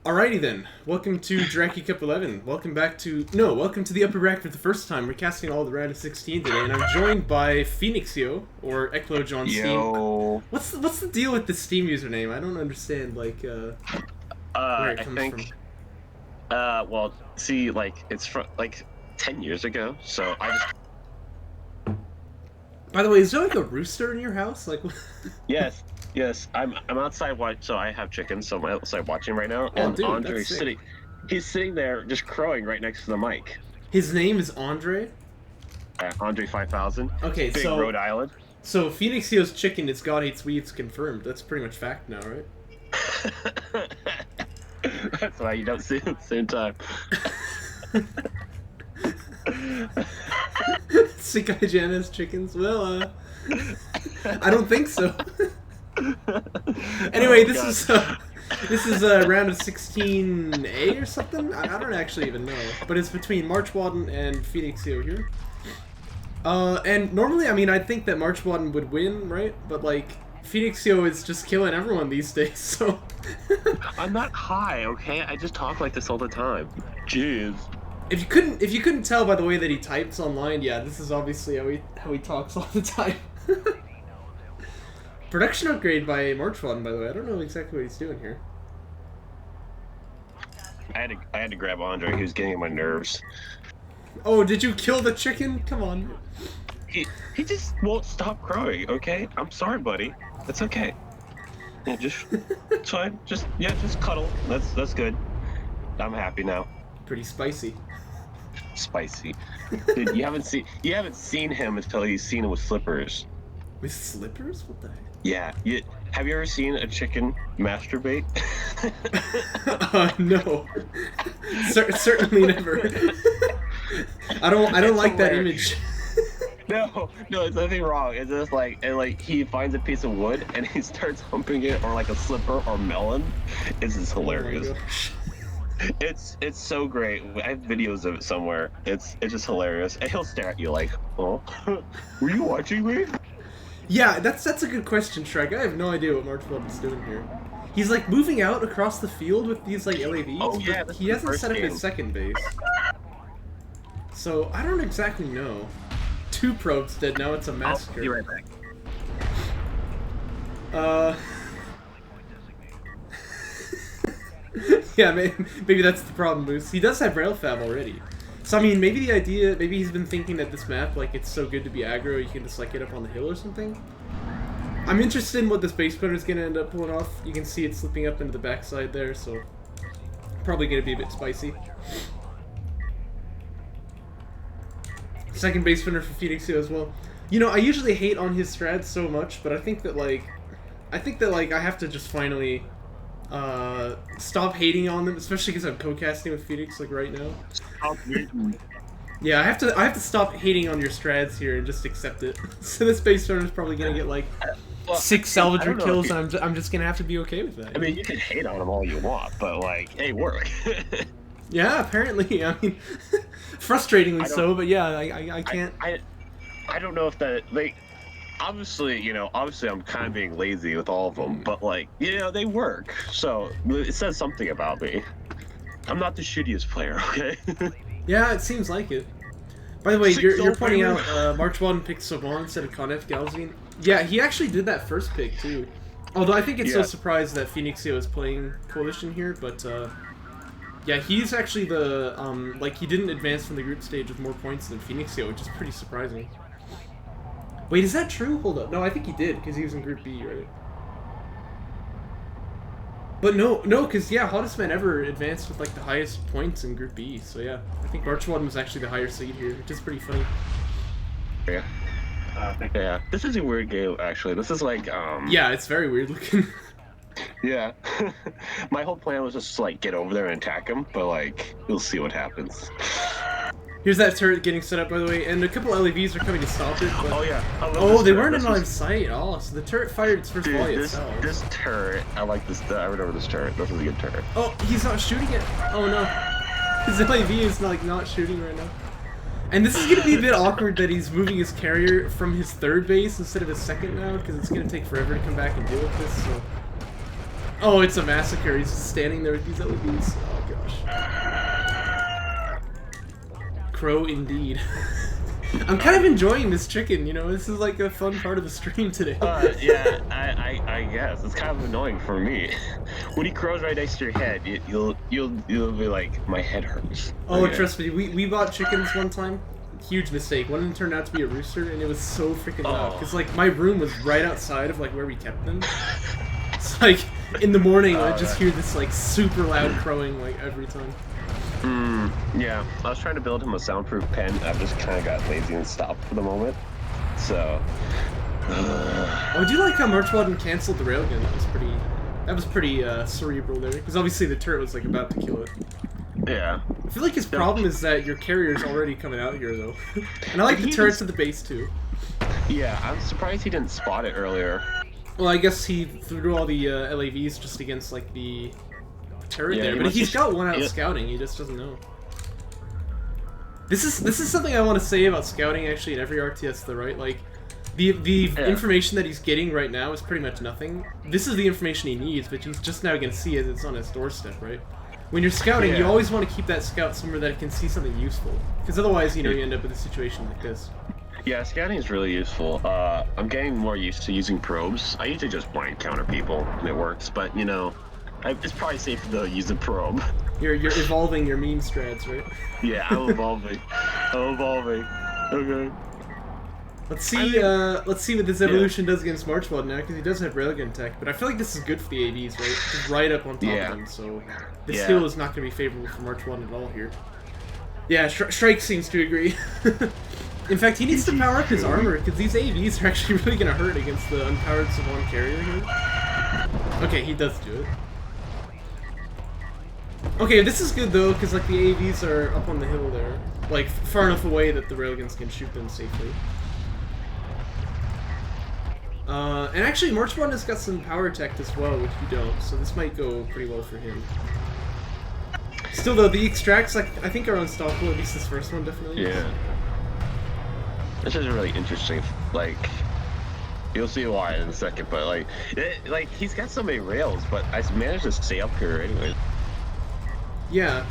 Alrighty then, welcome to Jaraci Cup 11. Welcome to the upper bracket for the first time. We're casting all the Ro16 today, and I'm joined by Phoenixyo, or Ecloj on Steam. Yo. What's the deal with the Steam username? I don't understand, where it comes from. Well, see, like, it's from, 10 years ago, so I just... By the way, is there, like, a rooster in your house? Like, Yes, I'm outside so I have chickens, so I'm outside watching right now, oh, and dude, Andre's he's sitting there just crowing right next to the mic. His name is Andre? Andre 5000. Okay, Big so... Rhode Island. So, Phoenixyo's chicken is God Hates Weeds confirmed. That's pretty much fact now, right? That's why you don't see it at the same time. Sikai Jana's chickens? Well, I don't think so. Anyway, this is a round of 16A or something? I don't actually even know. But it's between MarchWaden and Phoenixyo here. And normally, I mean, I'd think that MarchWaden would win, right? But, like, Phoenixyo is just killing everyone these days, so... I'm not high, okay? I just talk like this all the time. Jeez. If you couldn't tell by the way that he types online, yeah, this is obviously how he talks all the time. Production upgrade by MarchWaden, by the way. I don't know exactly what he's doing here. I had to grab Andre. He was getting on my nerves. Oh, did you kill the chicken? Come on. He just won't stop crowing. Okay, I'm sorry, buddy. That's okay. Yeah, it's fine. Just cuddle. That's good. I'm happy now. Pretty spicy. Spicy. Dude, you haven't seen him until you've seen him with slippers. With slippers? What the heck? Yeah. Have you ever seen a chicken masturbate? No. Certainly never. I don't like that image. No, there's nothing wrong. It's just like, he finds a piece of wood and he starts humping it, or like a slipper or melon. It's just hilarious. Oh, it's so great. I have videos of it somewhere. It's just hilarious. And he'll stare at you like, oh, were you watching me? Yeah, that's a good question, Shrek. I have no idea what MarchWaden's doing here. He's like moving out across the field with these like LAVs, oh, yeah, but he hasn't set up his second base. So I don't exactly know. 2 probes dead, now it's a massacre. I'll be right back. Yeah, maybe that's the problem, Moose. He does have rail fab already. So, I mean, maybe he's been thinking that this map, like, it's so good to be aggro, you can just, like, get up on the hill or something. I'm interested in what this base planner is going to end up pulling off. You can see it slipping up into the backside there, so probably going to be a bit spicy. Second base planner for Phoenixyo as well. You know, I usually hate on his strats so much, but I think that, like, I have to just finally... stop hating on them, especially because I'm co-casting with Phoenix like right now. Yeah, I have to stop hating on your strats here and just accept it. So this base runner is probably gonna get like 6 salvager kills, and I'm just gonna have to be okay with that. I mean, you can hate on them all you want, but like, hey, work. Yeah, apparently. I mean, frustratingly so, but yeah, I can't. I don't know if that like. Obviously, I'm kind of being lazy with all of them, but, like, they work. So, it says something about me. I'm not the shittiest player, okay? Yeah, it seems like it. By the way, you're pointing out MarchWaden picked Saban instead of Conef Galzine. Yeah, he actually did that first pick, too. Although I think it's so surprised that Phoenixyo is playing Coalition here, but, yeah, he's actually the, he didn't advance from the group stage with more points than Phoenixyo, which is pretty surprising. Wait, is that true? Hold up. No, I think he did, because he was in Group B, right? But no, because, yeah, Hottest Man ever advanced with, like, the highest points in Group B, so yeah. I think MarchWaden was actually the higher seed here, which is pretty funny. Yeah. Yeah. This is a weird game, actually. This is, like, Yeah, it's very weird looking. Yeah. My whole plan was just to, like, get over there and attack him, but, like, we'll see what happens. Here's that turret getting set up, by the way, and a couple LEVs are coming to stop it. But... Oh, yeah. Oh, they weren't in line of sight. Oh, so the turret fired its first volley itself. This turret, I like this. I remember this turret. This is a good turret. Oh, he's not shooting it. Oh, no. His LEV is, like, not shooting right now. And this is going to be a bit awkward that he's moving his carrier from his third base instead of his second now, because it's going to take forever to come back and deal with this, so... Oh, it's a massacre. He's just standing there with these LEDs. Oh gosh. Crow indeed. I'm kind of enjoying this chicken, you know. This is like a fun part of the stream today. Yeah, I guess it's kind of annoying for me. When he crows right next to your head, you'll be like, my head hurts. Oh, Okay. trust me, we bought chickens one time. Huge mistake. One of them turned out to be a rooster, and it was so freaking loud. Because like my room was right outside of like where we kept them. It's like in the morning, I just hear this like super loud crowing like every time. Yeah, I was trying to build him a soundproof pen. I just kind of got lazy and stopped for the moment. So. I do like how MarchWaden canceled the railgun. That was pretty cerebral there. Because obviously the turret was like about to kill it. Yeah. I feel like his problem is that your carrier's already coming out here though. And I like the turrets at the base too. Yeah, I'm surprised he didn't spot it earlier. Well, I guess he threw all the LAVs just against like the turret there, but he's got one out scouting. He just doesn't know. This is something I want to say about scouting actually in every RTS though, right? Like the information that he's getting right now is pretty much nothing. This is the information he needs, but he's just now going to see it. It's on his doorstep, right? When you're scouting, you always want to keep that scout somewhere that it can see something useful, because otherwise, you know, you end up with a situation like this. Yeah, scouting is really useful. I'm getting more used to using probes. I usually just blind counter people, and it works, but, you know, it's probably safer to use a probe. You're evolving your meme strats, right? Yeah, I'm evolving. I'm evolving. Okay. Let's see what this evolution does against MarchWaden now, because he does have railgun tech, but I feel like this is good for the AVs, right? It's right up on top of them, so this hill is not going to be favorable for MarchWaden at all here. Yeah, Shrike seems to agree. In fact, he needs to power up his armor, because these AVs are actually really going to hurt against the unpowered Savant carrier here. Okay, he does do it. Okay, this is good though, because like the AVs are up on the hill there, like far enough away that the railguns can shoot them safely. And actually, MarchWaden has got some power tech as well, which you don't, so this might go pretty well for him. Still though, the extracts, like, I think are unstoppable, at least this first one definitely. Yeah. This is really interesting, like, you'll see why in a second, but like, he's got so many rails, but I managed to stay up here anyway. Yeah.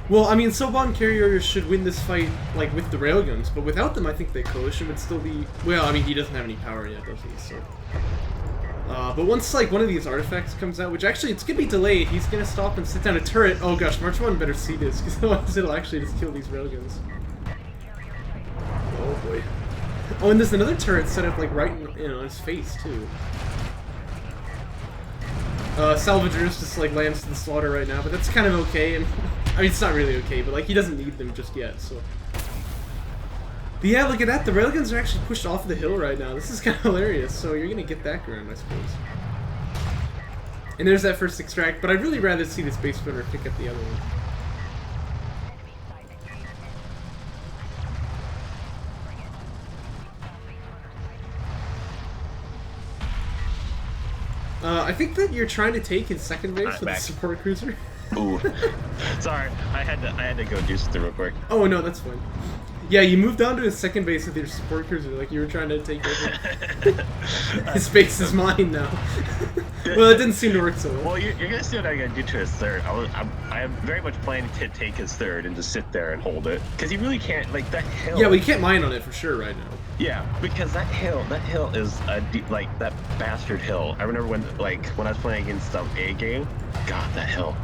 Well, I mean, Soban carriers should win this fight, like, with the railguns, but without them, I think the Coalition would still be... Well, I mean, he doesn't have any power yet, does he? So... but once, like, one of these artifacts comes out, which actually, it's gonna be delayed, he's gonna stop and sit down a turret. Oh gosh, MarchWaden better see this, because otherwise it'll actually just kill these railguns. Oh boy. Oh, and there's another turret set up, like, right in his face, too. Salvagers just, like, lands to the slaughter right now, but that's kind of okay, and... I mean, it's not really okay, but, like, he doesn't need them just yet, so... But yeah, look at that, the railguns are actually pushed off the hill right now. This is kind of hilarious, so you're gonna get that ground, I suppose. And there's that first extract, but I'd really rather see this base spinner pick up the other one. I think that you're trying to take his second base with the support cruiser. Ooh. Sorry, I had to go do something real quick. Oh no, that's fine. Yeah, you moved on to his second base with your support cruiser, like you were trying to take over. His base is mine now. Well, it didn't seem to work so well. Well, you're gonna see what I'm gonna do to his third. I am very much planning to take his third and just sit there and hold it, because he really can't, like, that hill. Yeah, we can't mine on it for sure right now. Yeah, because that hill is like that bastard hill. I remember when I was playing against A game. God, that hill.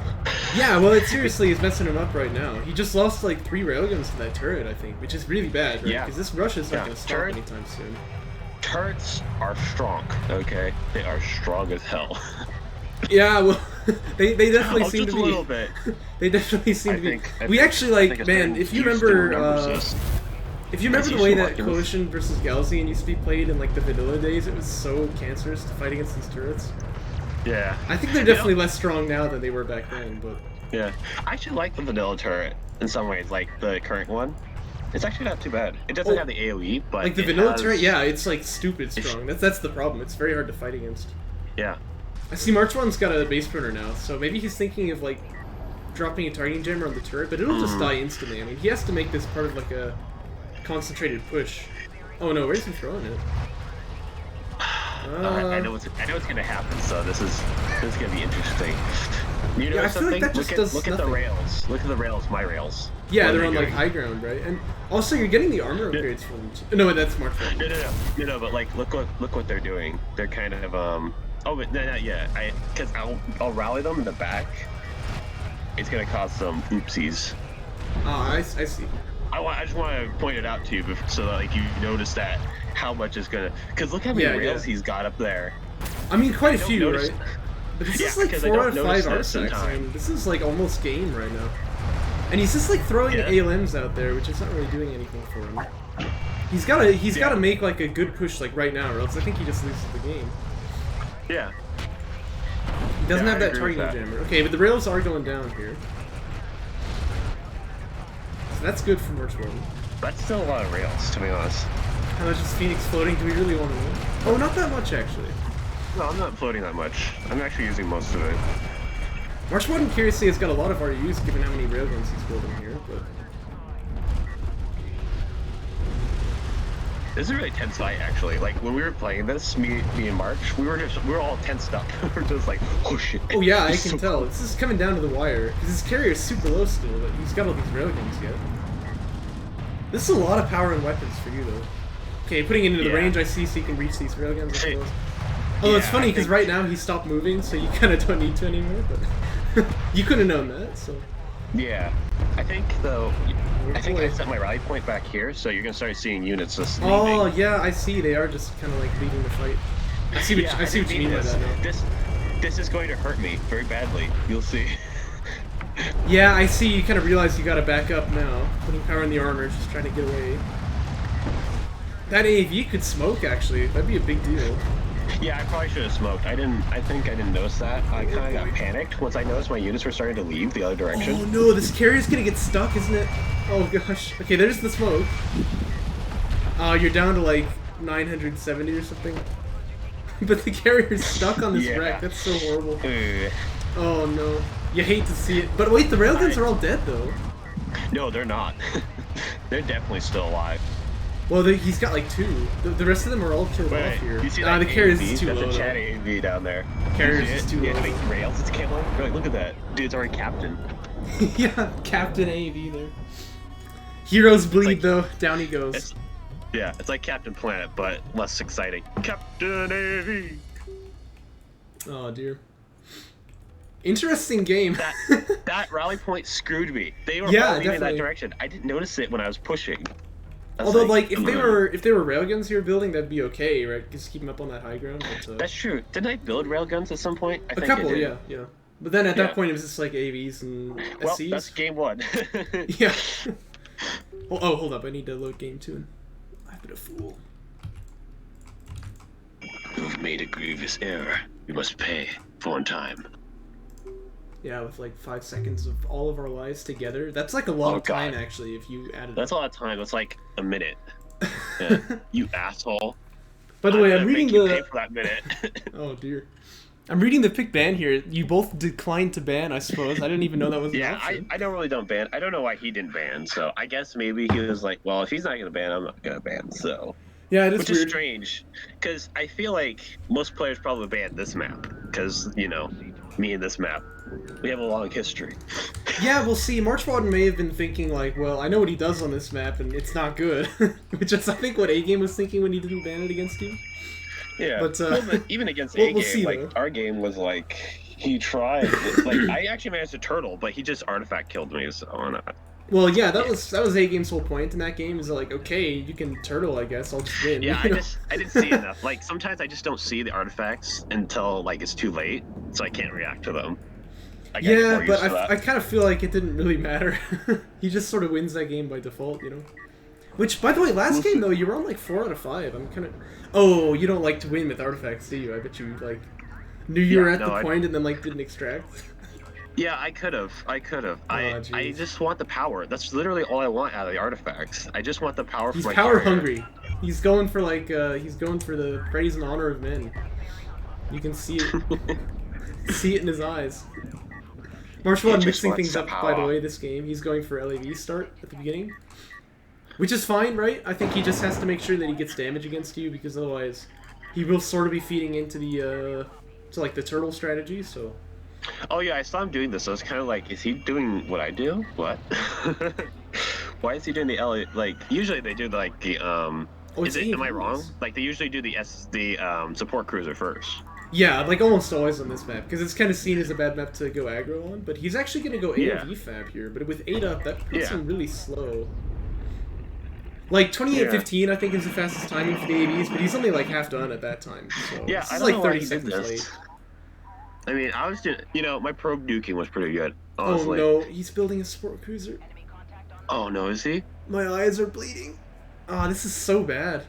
Yeah, well, it seriously is messing him up right now. He just lost like 3 railguns to that turret, I think, which is really bad, right? Yeah. Because this rush is not going to stop anytime soon. Turrets are strong, okay? They are strong as hell. Yeah, well, they definitely seem to be. Just a little bit. They definitely seem to be. We actually, like, man, if you remember the way that Coalition versus Galzian used to be played in like the vanilla days, it was so cancerous to fight against these turrets. Yeah. I think they're definitely less strong now than they were back then, but... Yeah. I actually like the vanilla turret in some ways, like the current one. It's actually not too bad. It doesn't have the AoE, but like the vanilla turret, yeah, it's like stupid strong. That's the problem. It's very hard to fight against. Yeah. I see MarchWaden's got a base burner now, so maybe he's thinking of like dropping a targeting jammer on the turret, but it'll just die instantly. I mean, he has to make this part of like a concentrated push. Oh no, where's he throwing it? I know what's gonna happen. So this is gonna be interesting. You know yeah, I feel like that just does look at the rails. Look at the rails. My rails. Yeah, they're on like high ground, right? And also you're getting the armor upgrades from them. No, that's MarchWaden. No. But like, look what they're doing. They're kind of Oh, but no, not yet. Because I'll rally them in the back. It's gonna cause some oopsies. Oh, I see. I just want to point it out to you so that like you notice that how much is gonna. Because look how many rails he's got up there. I mean, quite a few, right? But this is like 4 out of 5 artifacts. I mean, this is like almost game right now. And he's just like throwing ALMs out there, which is not really doing anything for him. He's gotta make like a good push like right now, or else I think he just loses the game. Yeah. He doesn't have that targeting jammer. Okay, but the rails are going down here. So that's good for MarchWaden. That's still a lot of rails, to be honest. How much is Phoenix floating? Do we really want to know? Oh, not that much actually. No, I'm not floating that much. I'm actually using most of it. MarchWaden curiously has got a lot of RUs given how many railguns he's building here, but... This is a really tense fight, actually. Like, when we were playing this, me and March, we were all tensed up. We were just like, oh shit. Oh yeah, I can tell. This is coming down to the wire. Because his carrier is super low still, but he's got all these railguns yet. This is a lot of power and weapons for you, though. Okay, putting it into the range I see so you can reach these railguns, I suppose. Oh, it's funny, because right now he stopped moving, so you kind of don't need to anymore, but... you couldn't have known that, so... Yeah. I think, though... I think I set my rally point back here, so you're gonna start seeing units just leaving. Oh, yeah, I see. They are just kind of, like, leading the fight. I see what you mean by that now. This is going to hurt me very badly. You'll see. Yeah, I see. You kind of realize you gotta back up now. Putting power in the armor, just trying to get away. That AAV could smoke, actually. That'd be a big deal. Yeah, I probably should have smoked. I think I didn't notice that. I kind of got panicked once I noticed my units were starting to leave the other direction. Oh no, this carrier's gonna get stuck, isn't it? Oh gosh. Okay, there's the smoke. You're down to like 970 or something. But the carrier's stuck on this wreck. That's so horrible. Oh no. You hate to see it. But wait, the railguns are all dead though. No, they're not. They're definitely still alive. Well, he's got like 2. The rest of them are all killed off here. You see that the carrier's is too low. That's a chat AV down there. Carrier's is too low. How many rails it's killing? Like, look at that. Dude's already captain. Yeah, Captain AV there. Heroes bleed though. Down he goes. It's like Captain Planet, but less exciting. Captain AV. Oh dear. Interesting game. that rally point screwed me. They were all leaving in that direction. I didn't notice it when I was pushing. Although, like, if they were railguns you were building, that'd be okay, right? Just keep them up on that high ground. But, that's true. Didn't I build railguns at some point? I think couple, I did. yeah. But then at that point, it was just like AVs and SCs. Well, that's game 1. Yeah. Oh, hold up. I need to load game 2. I've been a fool. You've made a grievous error. You must pay for in time. Yeah, with like 5 seconds of all of our lives together. That's like a lot of time, actually, if you added That's a lot of time. It's like a minute. Yeah. You asshole. By the way, I'm reading the... pay for that minute. Oh, dear. I'm reading the pick ban here. You both declined to ban, I suppose. I didn't even know that was an option. I don't ban. I don't know why he didn't ban, so I guess maybe he was like, well, if he's not going to ban, I'm not going to ban, so... Yeah, it is Which weird. is strange, because I feel like most players probably ban this map, because, you know, me and this map, we have a long history. Yeah, we'll see. MarchWaden may have been thinking, like, well, I know what he does on this map, and it's not good. Which is, I think, what A-Game was thinking when he didn't ban it against you. Yeah, but even against A-Game, we'll see, like, our game was, like, he tried. Like, I actually managed to turtle, but he just artifact killed me, so I'm not... Well, yeah, that was A-Game's whole point in that game, is like, okay, you can turtle, I guess, I'll just win. Yeah, I didn't see enough. Like, sometimes I just don't see the artifacts until, like, it's too late, so I can't react to them. Yeah, but I kind of feel like it didn't really matter. He just sort of wins that game by default, you know? Which, by the way, last game, though, you were on, like, 4 out of 5. I'm kind of... Oh, you don't like to win with artifacts, do you? I bet you, like, knew you were at the point and then, like, didn't extract. Yeah, I could have. I just want the power. That's literally all I want out of the artifacts. I just want the power for my power hungry. He's going for like he's going for the praise and honor of men. You can see it. See it in his eyes. MarchWaden mixing things up by the way this game. He's going for LAV start at the beginning. Which is fine, right? I think he just has to make sure that he gets damage against you because otherwise he will sort of be feeding into the to like the turtle strategy. So. Oh yeah, I saw him doing this. So I was kind of like, is he doing what I do? What? Why is he doing the L? Like usually they do like the Oh, am I wrong? Like they usually do the support cruiser first. Yeah, like almost always on this map, because it's kind of seen as a bad map to go aggro on, but he's actually going to go AoV fab here, but with 8 up, that puts him really slow. Like, 28:15, I think, is the fastest timing for the AVs, but he's only, like, half done at that time, so yeah, this is, like, 30 seconds late. I mean, I was just, my probe duking was pretty good, honestly. Oh, no, he's building a support cruiser. Oh, no, is he? My eyes are bleeding. Oh, this is so bad.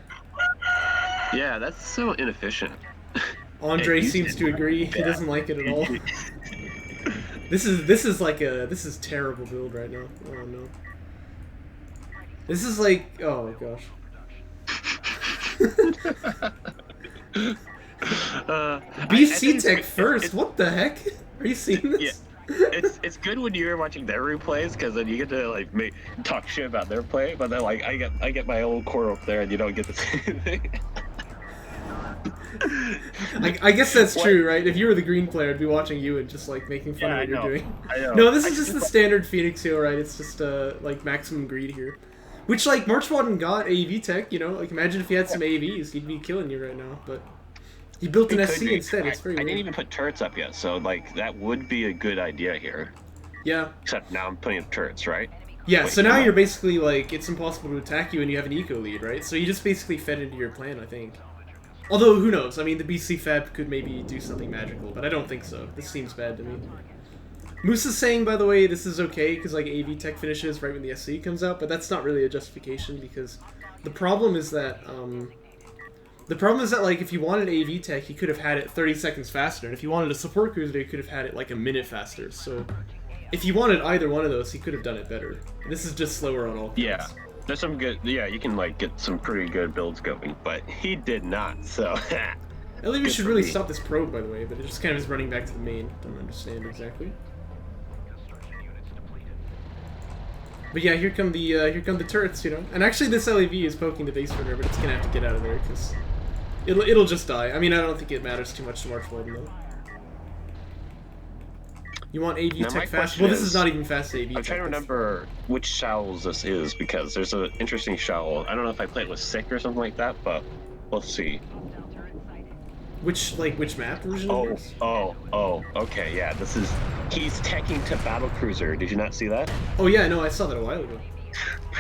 Yeah, that's so inefficient. Andre seems to agree. He doesn't like it at all. This is terrible build right now. Oh no. This is like, oh gosh. BC Tech first. What the heck? Are you seeing this? Yeah. It's good when you're watching their replays because then you get to like talk shit about their play, but then like I get my old core up there and you don't get the same thing. I guess that's true, right? If you were the green player, I'd be watching you and just like making fun of what you're doing. No, this is just the standard Phoenixyo, right? It's just like maximum greed here, which like MarchWaden got AV tech. Like imagine if he had some AVs, he'd be killing you right now. But he built an SC instead. It's very weird. I didn't even put turrets up yet, so like that would be a good idea here. Yeah. Except now I'm putting up turrets, right? Yeah. Wait, so now you're basically like it's impossible to attack you, and you have an eco lead, right? So you just basically fed into your plan, I think. Although, who knows? I mean, the BC Fab could maybe do something magical, but I don't think so. This seems bad to me. Moose is saying, by the way, this is okay, because, like, AV tech finishes right when the SC comes out, but that's not really a justification, because the problem is that, like, if you wanted AV tech, he could have had it 30 seconds faster, and if you wanted a support cruiser, he could have had it, like, a minute faster, so if you wanted either one of those, he could have done it better. This is just slower on all fronts. Yeah. There's some good, you can like get some pretty good builds going, but he did not, so. Ellie, we should really stop this probe, by the way, but it just kind of is running back to the main. Don't understand exactly. But yeah, here come the turrets, And actually, this LAV is poking the base runner, but it's gonna have to get out of there because it'll just die. I mean, I don't think it matters too much to MarchWaden though. You want AV tech fast? Well, this is not even fast AV tech. I'm trying to remember which shells this is, because there's an interesting shell. I don't know if I played with Sick or something like that, but we'll see. Which map version? Okay, yeah, this is... He's teching to Battlecruiser. Did you not see that? Oh yeah, no, I saw that a while ago.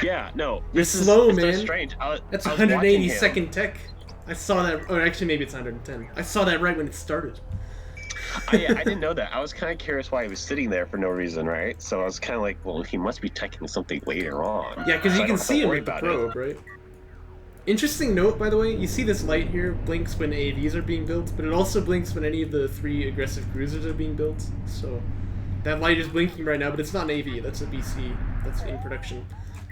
Yeah, no. This is slow, man. So strange. That's 180-second tech. I saw that... Or actually, maybe it's 110. I saw that right when it started. I didn't know that. I was kind of curious why he was sitting there for no reason, right? So I was kind of like, well, he must be teching something later on. Yeah, because you can see him with the probe, right? Interesting note, by the way, you see this light here blinks when AVs are being built, but it also blinks when any of the 3 aggressive cruisers are being built. So that light is blinking right now, but it's not an AV, that's a BC. That's in production.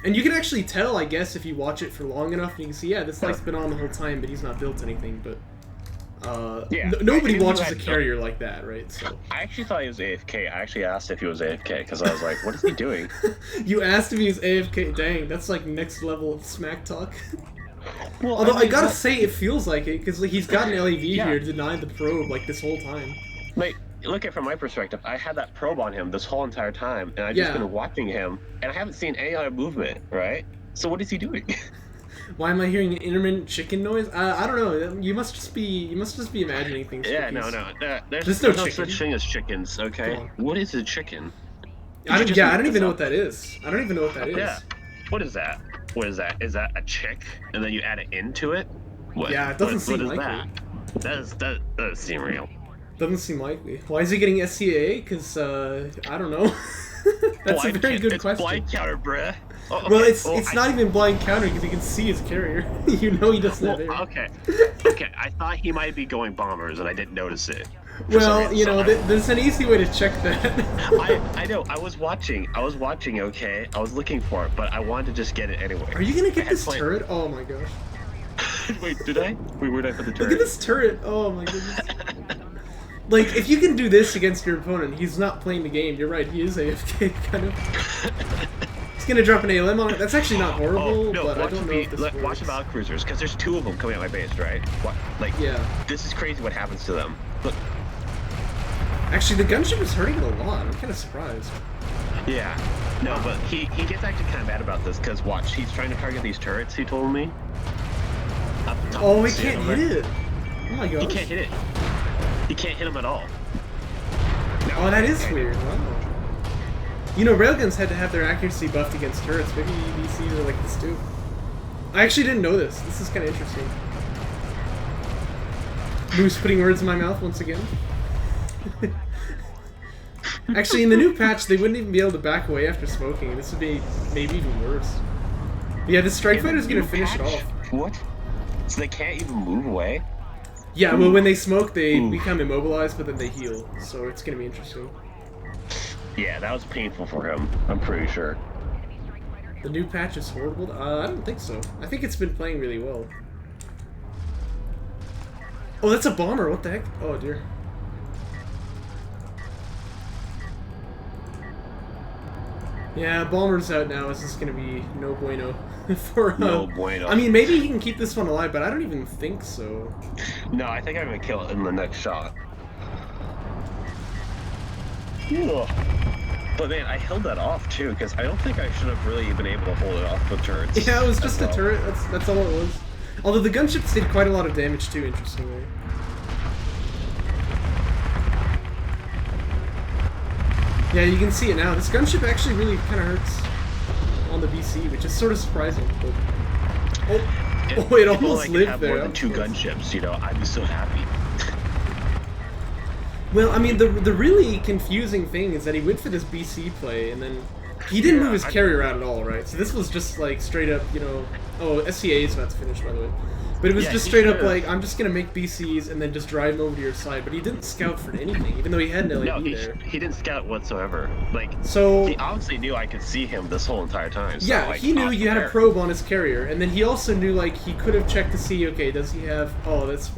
And you can actually tell, I guess, if you watch it for long enough, and you can see, yeah, this light's been on the whole time, but he's not built anything, but... nobody watches a carrier like that, right? So I actually thought he was AFK. I actually asked if he was AFK because I was like, "What is he doing?" You asked if he was AFK. Dang, that's like next level of smack talk. Well, although I gotta say, it feels like it because like, he's got an LAV here denied the probe like this whole time. Like, look at it from my perspective. I had that probe on him this whole entire time, and I've just been watching him, and I haven't seen any other movement. Right? So what is he doing? Why am I hearing an intermittent chicken noise? I don't know. You must just be imagining things. Yeah, no. There's no such thing as chickens. Okay. What is a chicken? I don't even know what that is. I don't even know what that is. Yeah. What is that? What is that? Is that a chick? And then you add it into it? What? Yeah, it doesn't seem likely. That doesn't seem real. Doesn't seem likely. Why is he getting SCAA? Because I don't know. That's a very good question. It's blind counter, bruh. Oh, okay. Well, it's not even blind counter because you can see his carrier. You know he doesn't have air. Okay. I thought he might be going bombers and I didn't notice it. Well, there's an easy way to check that. I know. I was watching. Okay. I was looking for it, but I wanted to just get it anyway. Are you gonna get this turret? Oh my gosh. Wait, did I? Wait, where did I put the turret? Look at this turret. Oh my goodness. Like, if you can do this against your opponent, he's not playing the game. You're right. He is AFK, kind of. gonna drop an ALM on it. That's actually not horrible, no, but I don't know if this works. Watch the battle cruisers, because there's 2 of them coming at my base, right? Yeah. This is crazy what happens to them. Look. Actually, the gunship is hurting it a lot. I'm kind of surprised. Yeah. No, but he gets actually kind of mad about this, because watch, he's trying to target these turrets, he told me. Oh, he can't hit it. Oh my god. He can't hit it. He can't hit them at all. Oh, that is weird. Wow. You know, railguns had to have their accuracy buffed against turrets. Maybe EBCs are like this too. I actually didn't know this. This is kind of interesting. Moose putting words in my mouth once again. Actually, in the new patch, they wouldn't even be able to back away after smoking. This would be maybe even worse. But yeah, the strike fighter is going to finish it off. What? So they can't even move away? Yeah, well, when they smoke, they become immobilized, but then they heal. So it's going to be interesting. Yeah, that was painful for him. I'm pretty sure. The new patch is horrible? I don't think so. I think it's been playing really well. Oh, that's a bomber. What the heck? Oh, dear. Yeah, bomber's out now. This is going to be no bueno. No bueno. I mean, maybe he can keep this one alive, but I don't even think so. No, I think I'm going to kill it in the next shot. Ugh. But man, I held that off too, because I don't think I should have really been able to hold it off with turrets. Yeah, it was just a turret. That's all it was. Although the gunships did quite a lot of damage too, interestingly. Yeah, you can see it now. This gunship actually really kind of hurts on the BC, which is sort of surprising. But... Oh, it almost lived there. More than 2 gunships, you know, I'd be so happy. Well, I mean, the really confusing thing is that he went for this BC play, and then he didn't move his carrier out at all, right? So this was just like straight up, you know. Oh, SCA is about to finish, by the way. But it was just straight up like, I'm just gonna make BCs and then just drive them over to your side. But he didn't scout for anything, even though he had an LAV there. He didn't scout whatsoever. Like, so he obviously knew I could see him this whole entire time. So, yeah, like, he knew you had a probe on his carrier, and then he also knew like he could have checked to see, okay, does he have? Oh, that's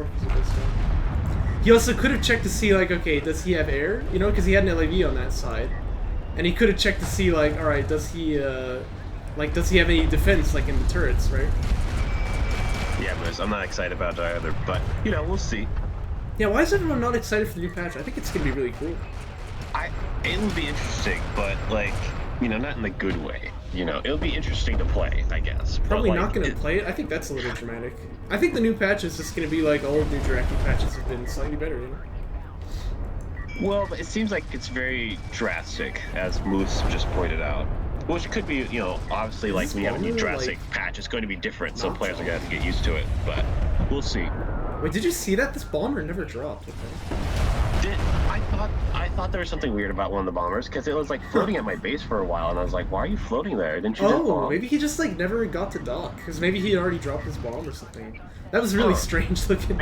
he also could have checked to see, like, okay, does he have air? You know, because he had an LAV on that side. And he could have checked to see, like, alright, does he have any defense, like, in the turrets, right? Yeah, but I'm not excited about it either, but, you know, we'll see. Yeah, why is everyone not excited for the new patch? I think it's going to be really cool. It will be interesting, but, like, you know, not in the good way. You know, it'll be interesting to play, I guess. Probably not going to play it. I think that's a little dramatic. I think the new patch is just going to be like all of new Jaraci patches have been slightly better, you know? Well, but it seems like it's very drastic, as Moose just pointed out. Which could be, you know, obviously, like, when you have a new drastic patch, it's going to be different, so players are going to have to get used to it, but we'll see. Wait, did you see that? This bomber never dropped, okay? I thought there was something weird about one of the bombers, because it was, like, floating at my base for a while, and I was like, why are you floating there? Didn't you just bomb? Maybe he just, like, never got to dock, because maybe he had already dropped his bomb or something. That was really strange looking.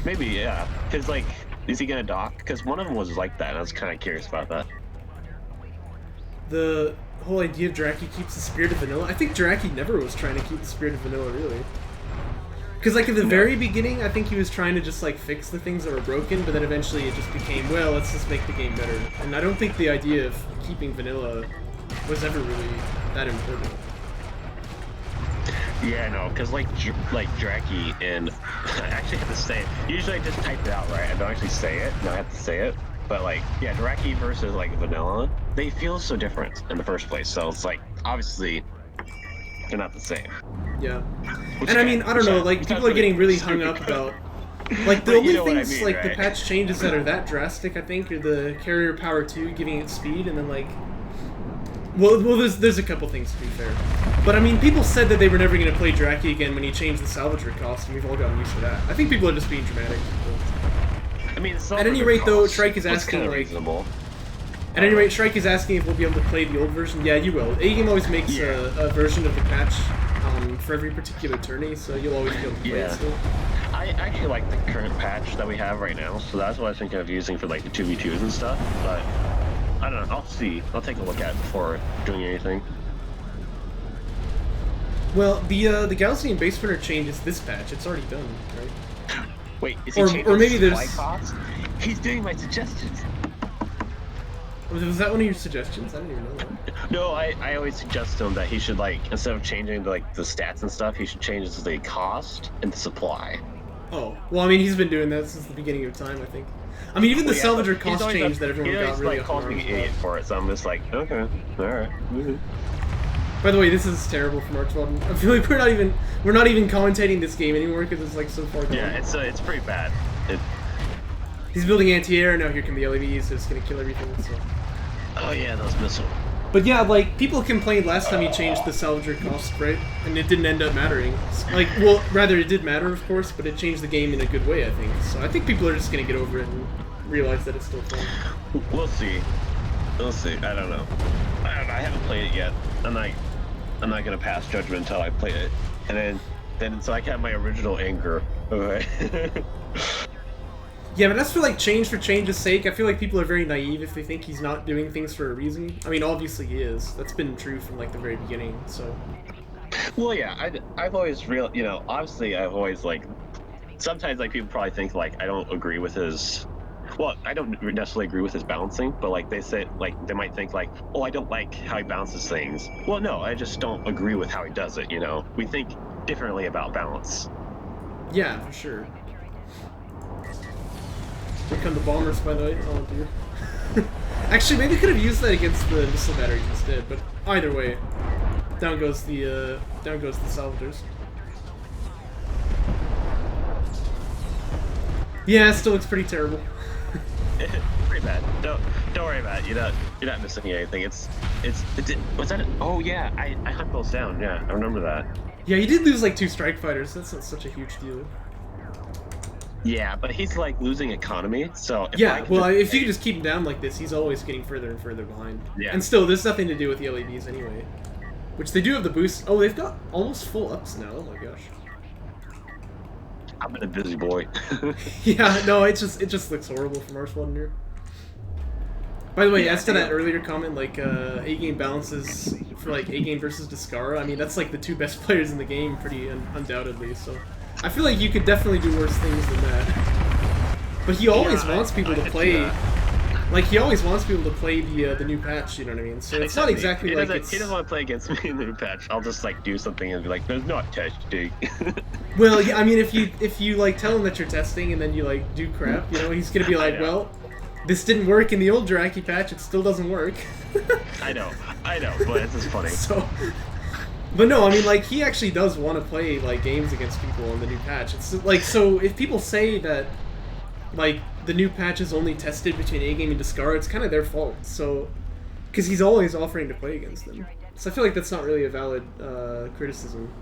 Maybe, yeah, because, like, is he going to dock? Because one of them was like that, and I was kind of curious about that. The whole idea of Jaraci keeps the spirit of vanilla, I think Jaraci never was trying to keep the spirit of vanilla, really. Because, like, at the very beginning, I think he was trying to just, like, fix the things that were broken, but then eventually it just became, well, let's just make the game better. And I don't think the idea of keeping vanilla was ever really that important. Yeah, no, because, like Jaraci and... I actually have to say it. Usually I just type it out, right? I don't actually say it. No, I have to say it. But, like, yeah, Jaraci versus, like, vanilla, they feel so different in the first place. So it's, like, obviously, they're not the same. Yeah. And I mean, I don't know, like, people are getting really hung up about... Like, the only things, like, the patch changes that are that drastic, I think, are the carrier power 2 giving it speed, and then, like... Well, there's a couple things, to be fair. But, I mean, people said that they were never going to play Jaraci again when he changed the salvager cost, and we've all gotten used to that. I think people are just being dramatic. I mean, at any rate, though, Shrike is asking, like... reasonable. At any rate, Shrike is asking if we'll be able to play the old version. Yeah, you will. A-Game always makes a version of the patch for every particular tourney, so you'll always be able to play it still. I actually like the current patch that we have right now, so that's what I was thinking of using for, like, the 2v2s and stuff, but I don't know. I'll see. I'll take a look at it before doing anything. Well, the Gaussian base sprinter change is this patch. It's already done, right? Wait, is he changing or maybe the there's... supply cost? He's doing my suggestions. Was that one of your suggestions? I didn't even know that. No, I always suggest to him that he should, like, instead of changing like the stats and stuff, he should change the cost and the supply. Oh, well, I mean, he's been doing that since the beginning of time, I think. I mean, even the salvager cost change that everyone got really like, calls me an idiot for it, so I'm just like, okay, alright. By the way, this is terrible for MarchWaden. I feel like we're not even commentating this game anymore because it's like so far gone. Yeah, it's pretty bad. He's building anti-air, now here come the LEVs, so it's gonna kill everything, so... Oh yeah, those missiles. But yeah, like, people complained last time he changed the salvager cost, right? And it didn't end up mattering. Like, well, rather it did matter, of course, but it changed the game in a good way, I think. So I think people are just gonna get over it and realize that it's still fun. We'll see. We'll see. I don't know. I haven't played it yet. I'm not gonna pass judgment until I play it. And then so I can have my original anger. Okay. Yeah, but as for like change for change's sake, I feel like people are very naive if they think he's not doing things for a reason. I mean, obviously he is. That's been true from like the very beginning. So. Well, yeah, I've always obviously I've always like. Sometimes like people probably think like I don't agree with his. Well, I don't necessarily agree with his balancing, but like they say, like they might think like, oh, I don't like how he balances things. Well, no, I just don't agree with how he does it. You know, we think differently about balance. Yeah, for sure. Here come the bombers, by the way. Oh dear. Actually, maybe could have used that against the missile batteries instead. But either way, down goes the salvagers. Yeah, it still looks pretty terrible. Pretty bad. Don't worry about it. You're not missing anything. Was that? Oh yeah, I hunt those down. Yeah, I remember that. Yeah, he did lose like 2 strike fighters. That's not such a huge deal. Yeah, but he's like losing economy. So if you can just keep him down like this, he's always getting further and further behind. Yeah. And still, there's nothing to do with the LEDs anyway. Which they do have the boost. Oh, they've got almost full ups now. Oh my gosh. I've been a busy boy. Yeah, no, it just looks horrible from MarchWaden here. By the way, as to that earlier comment, like A-game balances for like A-game versus Discara, I mean that's like the 2 best players in the game, pretty undoubtedly. So I feel like you could definitely do worse things than that. But he always wants people to play. Like he always wants people to play the new patch. You know what I mean? So it's not exactly he doesn't want to play against me in the new patch. I'll just like do something and be like, "There's not testing." Well, yeah, I mean, if you like tell him that you're testing and then you like do crap, you know, he's gonna be like, "Well, this didn't work in the old Jaraci patch. It still doesn't work." I know, but it's just funny. So, but no, I mean, like he actually does want to play like games against people in the new patch. It's like, so if people say that like the new patch is only tested between A-game and Discara, it's kind of their fault. So, because he's always offering to play against them. So I feel like that's not really a valid criticism.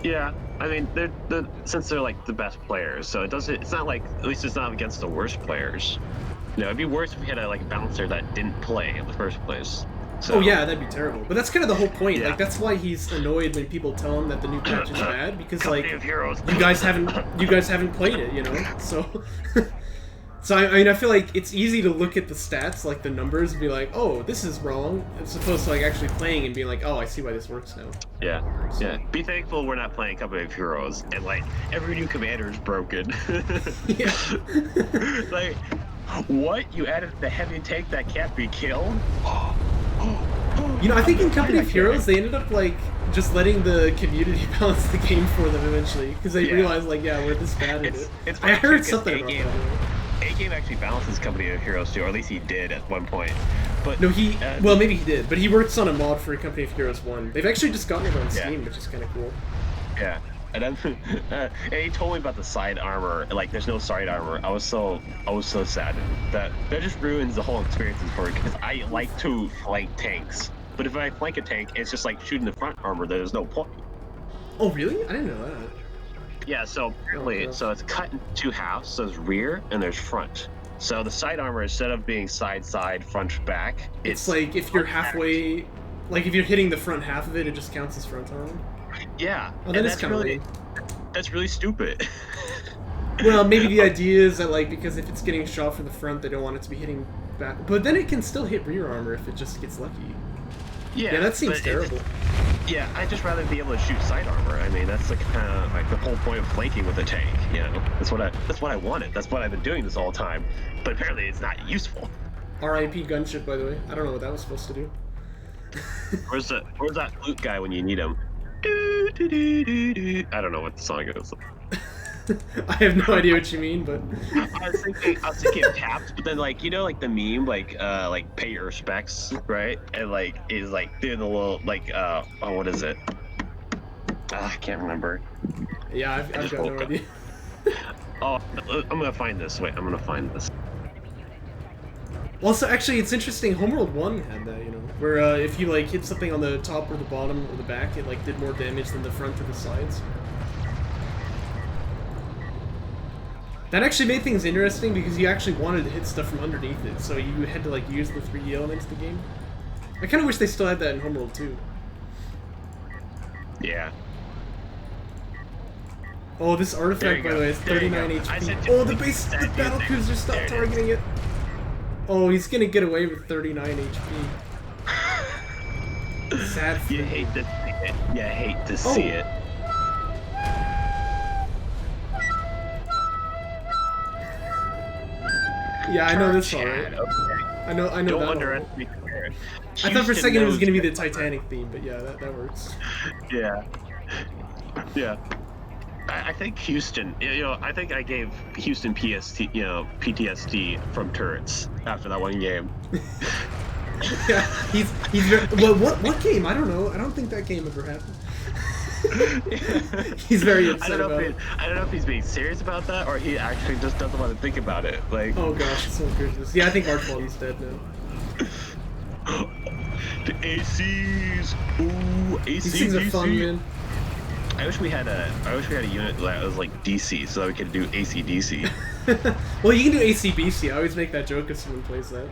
Yeah, I mean, since they're like the best players, so it's not like, at least it's not against the worst players. You know, it'd be worse if we had a like bouncer that didn't play in the first place. So, oh yeah, that'd be terrible. But that's kind of the whole point. Yeah. Like that's why he's annoyed when people tell him that the new patch is bad, because like you guys haven't played it, you know. So so I mean, I feel like it's easy to look at the stats, like the numbers, and be like, oh, this is wrong, as opposed to like actually playing and being like, oh, I see why this works now. Yeah, so. Yeah. Be thankful we're not playing Company of Heroes, and like every new commander is broken. Yeah. Like, what? You added the heavy tank that can't be killed? You know, I think in Company of Heroes, they ended up like just letting the community balance the game for them eventually, because they realized like, yeah, we're this bad at it. I heard something about that. A-game actually balances Company of Heroes too, or at least he did at one point. But no, well, maybe he did, but he works on a mod for Company of Heroes 1. They've actually just gotten it on Steam, which is kind of cool. Yeah, and then and he told me about the side armor. Like, there's no side armor. I was so saddened that just ruins the whole experience for me, because I like to flank tanks. But if I flank a tank, it's just like shooting the front armor. There's no point. Oh really? I didn't know that. Yeah, so apparently, so it's cut in 2 halves. So there's rear and there's front. So the side armor, instead of being side, front, back, it's like if you're halfway, like if you're hitting the front half of it, it just counts as front armor. Yeah. Oh, that is kind of lame. That's really stupid. Well, maybe the idea is that like because if it's getting shot from the front, they don't want it to be hitting back. But then it can still hit rear armor if it just gets lucky. Yeah, that seems terrible. Yeah, I'd just rather be able to shoot side armor. I mean, that's like kind of like the whole point of flanking with a tank. You know, that's what I wanted. That's what I've been doing this all the time. But apparently, it's not useful. R.I.P. gunship, by the way. I don't know what that was supposed to do. Where's that loot guy when you need him? Do, do, do, do, do. I don't know what the song is. I have no idea what you mean, but I was thinking tapped, but then like like the meme like pay your respects, right? And like is like doing the little like oh, what is it? I can't remember. Yeah, I've got no idea. Oh, I'm gonna find this. Wait, I'm gonna find this. Also, actually, it's interesting. Homeworld 1 had that, you know, where if you like hit something on the top or the bottom or the back, it like did more damage than the front or the sides. That actually made things interesting because you actually wanted to hit stuff from underneath it, so you had to like use the 3D elements of the game. I kind of wish they still had that in Homeworld 2. Yeah. Oh, this artifact, by the way, is 39 HP. Oh, the battle cruiser stopped targeting it. Oh, he's gonna get away with 39 HP. Sad. You hate to see it. You hate to see it. Yeah, I know this alright. Okay. I know Don't that. underestimate it. I thought for a second it was gonna be the Titanic theme, but yeah, that works. Yeah. Yeah. I think Houston, I think I gave Houston PTSD from turrets after that one game. Yeah, he's what game? I don't know. I don't think that game ever happened. He's very upset about it. I don't know if he's being serious about that or he actually just doesn't want to think about it. Like, oh gosh, it's so curious. Yeah, I think MarchWaden's dead now. The ACs, ooh, AC. These things are fun, man. I wish we had a unit that was like DC so that we could do AC/DC. Well, you can do AC/BC. I always make that joke if someone plays that.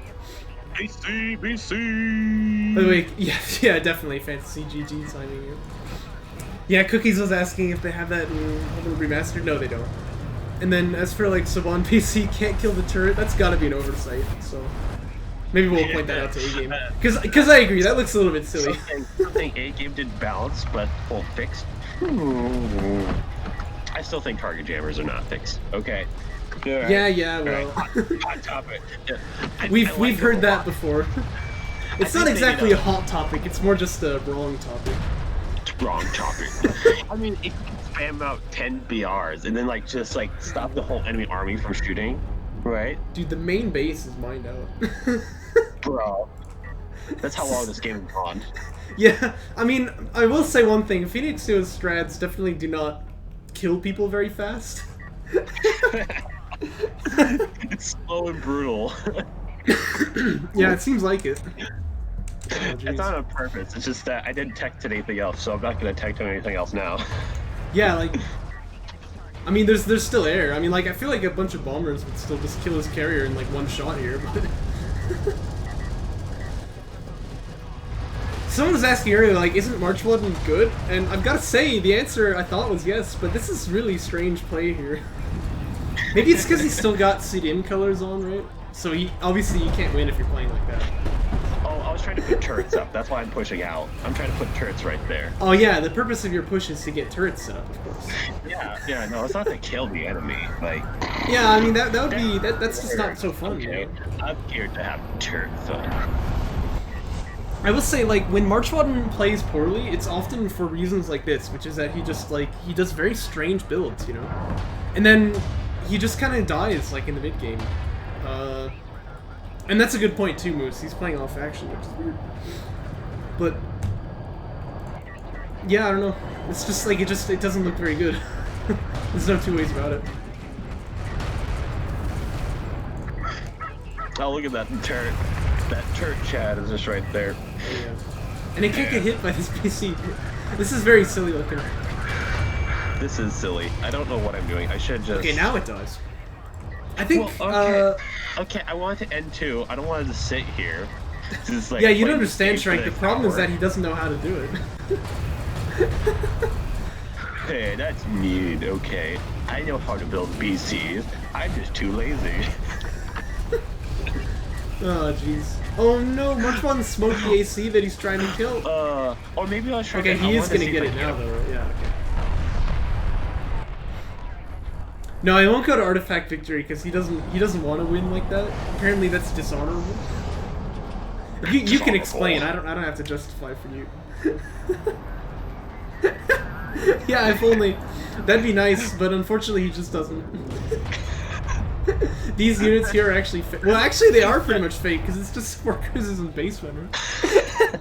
AC/BC. By the way, yeah, definitely fantasy GG timing here. Yeah, Cookies was asking if they have that in Homeworld Remastered. No, they don't. And then as for like Saban PC can't kill the turret, that's got to be an oversight. So maybe we'll point that out to A-Game. Because I agree, that looks a little bit silly. Something A-Game did balance, but full fixed. I still think target jammers are not fixed. Okay. Right. Yeah, well. Right. Hot topic. Yeah. We've heard that before. It's not exactly a hot topic, it's more just a wrong topic. Wrong topic. I mean, if you can spam out 10 BRs and then like just like stop the whole enemy army from shooting, right? Dude, the main base is mined out. Bro. That's how long this game has gone. Yeah, I mean, I will say one thing. Phoenixyo's strats definitely do not kill people very fast. It's slow and brutal. Yeah, it seems like it. Oh, it's not on purpose. It's just that I didn't tech anything else, so I'm not going to tech to anything else now. Yeah, like... I mean, there's still air. I mean, like, I feel like a bunch of bombers would still just kill his carrier in, like, one shot here, but... Someone was asking earlier, like, isn't MarchWaden good? And I've got to say, the answer I thought was yes, but this is really strange play here. Maybe it's because he's still got CDM colors on, right? So obviously you can't win if you're playing like that. Oh, I was trying to put turrets up. That's why I'm pushing out. I'm trying to put turrets right there. Oh yeah, the purpose of your push is to get turrets set up, of course. Yeah, no, it's not to kill the enemy. Like. Yeah, I mean that would be that's just not so fun. Okay, you know? I'm here to have turret fun. I will say, like, when MarchWaden plays poorly, it's often for reasons like this, which is that he just, like, he does very strange builds, you know? And then he just kind of dies, like, in the mid-game. And that's a good point, too, Moose. He's playing off action, which is weird. But, yeah, I don't know. It's just, like, it doesn't look very good. There's no two ways about it. Oh, look at that turret. That turret Chad is just right there. Yeah. And it can't get hit by this PC. This is very silly looking. This is silly. I don't know what I'm doing. I should just... Okay, now it does. I think, well, okay, I want it to end too. I don't want it to sit here. Just, like, yeah, you don't understand, Shrek. The problem is that he doesn't know how to do it. Hey, that's mean. Okay. I know how to build BCs. I'm just too lazy. Oh jeez. Oh no, MarchWaden smoked the AC that he's trying to kill. Or maybe I was trying to... Okay, he is gonna get it now though, yeah, okay. No, I won't go to Artifact Victory because he doesn't want to win like that. Apparently that's dishonorable. You can explain, I don't have to justify for you. Yeah, if only. That'd be nice, but unfortunately he just doesn't. These units here are actually fake. Well, actually they are pretty much fake, because it's just support cruisers and basement, right?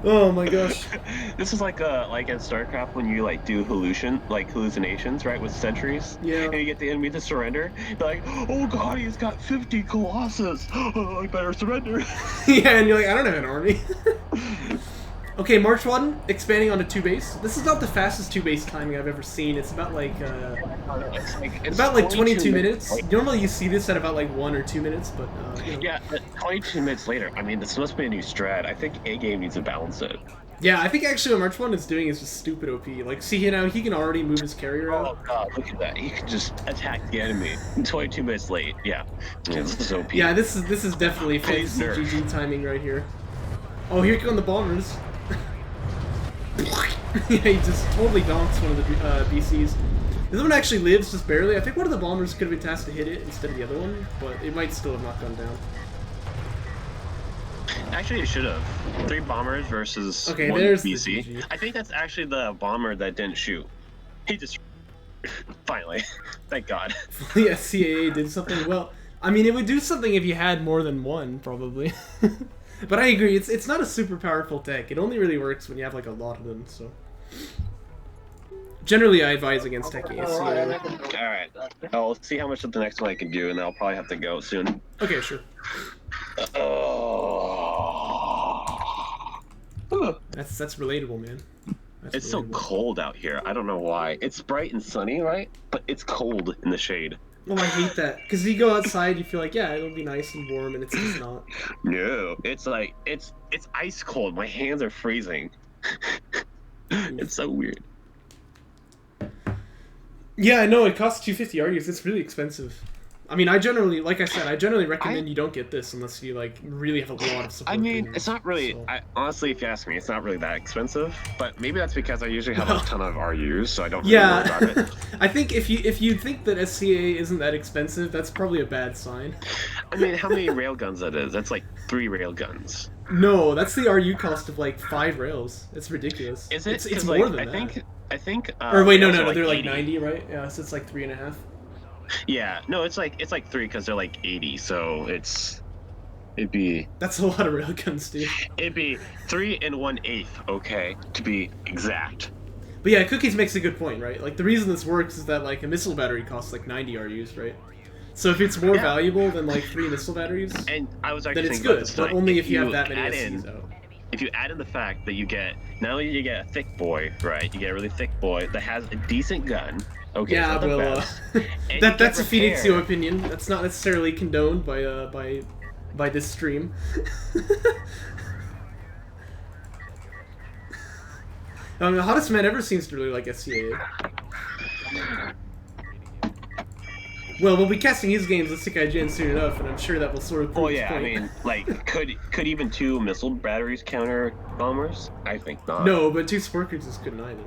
Oh my gosh. This is like in StarCraft when you like do hallucinations, right, with sentries. Yeah. And you get the enemy to surrender. You're like, oh god, he's got 50 Colossus. Oh, I better surrender. Yeah, and you're like, I don't have an army. Okay, MarchWaden expanding onto 2 base. This is not the fastest 2 base timing I've ever seen. It's about like it's about like 22 minutes. Normally you see this at about like 1 or 2 minutes, but you know. Yeah, but 22 minutes later. I mean, this must be a new strat. I think A game needs to balance it. Yeah, I think actually what MarchWaden is doing is just stupid OP. Like, see, you know, he can already move his carrier out. Oh god, look at that. He can just attack the enemy 22 minutes late. Yeah, this is OP. Yeah, this is definitely fancy GG timing right here. Oh, here come the bombers. Yeah, he just totally donks one of the BCs. This one actually lives just barely. I think one of the bombers could have been tasked to hit it instead of the other one, but it might still have not gone down. Actually, it should have. 3 bombers versus 1 BC. I think that's actually the bomber that didn't shoot. He just... Finally. Thank God. Yeah, CAA did something well. I mean, it would do something if you had more than 1, probably. But I agree, it's not a super powerful tech. It only really works when you have like a lot of them, so... Generally, I advise against teching CAA. Alright. I'll see how much of the next one I can do, and then I'll probably have to go soon. Okay, sure. That's relatable, man. It's so cold out here. I don't know why. It's bright and sunny, right? But it's cold in the shade. Oh, I hate that. Because you go outside, you feel like, yeah, it'll be nice and warm, and it's just not. No, it's like, it's ice cold. My hands are freezing. It's so weird. Yeah, I know, it costs 250 Argus. It's really expensive. I mean, I generally, like I said, I generally recommend you don't get this unless you, like, really have a lot of support. I mean, it's not really, so. Honestly, if you ask me, it's not really that expensive, but maybe that's because I usually have a ton of RUs, so I don't really worry about it. I think if you think that SCA isn't that expensive, that's probably a bad sign. I mean, how many railguns that is? That's like 3 railguns. No, that's the RU cost of, like, 5 rails. It's ridiculous. Is it? It's more than that. I think. Or wait, no, they're like 90, right? Yeah, so it's like 3.5. Yeah, no, it's like 3 because they're like 80, so it'd be. That's a lot of railguns, dude. It'd be 3 1/8, okay, to be exact. But yeah, Cookies makes a good point, right? Like the reason this works is that like a missile battery costs like 90 RUs, right? So if it's more valuable than like 3 missile batteries, and I was actually then it's good, but only if you have that many SCs out. If you add in the fact that you get, not only do you get a thick boy, right? You get a really thick boy that has a decent gun. Okay, yeah, well, that's a Phoenixyo opinion. That's not necessarily condoned by this stream. The hottest man ever seems to really like SCA. Well, we'll be casting his games with Sikai Jin soon enough, and I'm sure that will sort of prove his point. I mean, like, could even 2 missile batteries counter bombers? I think not. No, but 2 support cruisers couldn't either.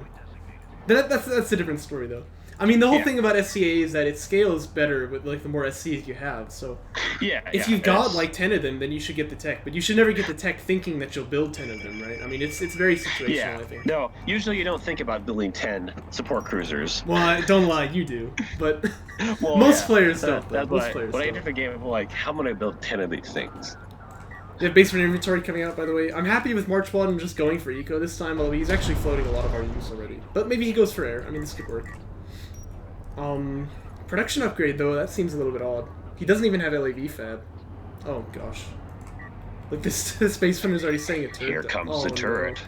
That's a different story, though. I mean, the whole thing about SCA is that it scales better with like the more SCs you have. So if you've got like 10 of them, then you should get the tech. But you should never get the tech thinking that you'll build 10 of them, right? I mean, it's very situational, I think. No, usually you don't think about building 10 support cruisers. Well, don't lie, you do. But most players don't. Most players when I don't. enter the game, I'm like, how am I going to build 10 of these things? Yeah, basement inventory coming out, by the way. I'm happy with MarchWaden just going for eco this time, although he's actually floating a lot of our use already. But maybe he goes for air. I mean, this could work. Production upgrade, though, that seems a little bit odd. He doesn't even have LAV fab. Oh, gosh. Look, this Space Finder's already saying a turret. Here comes the turret.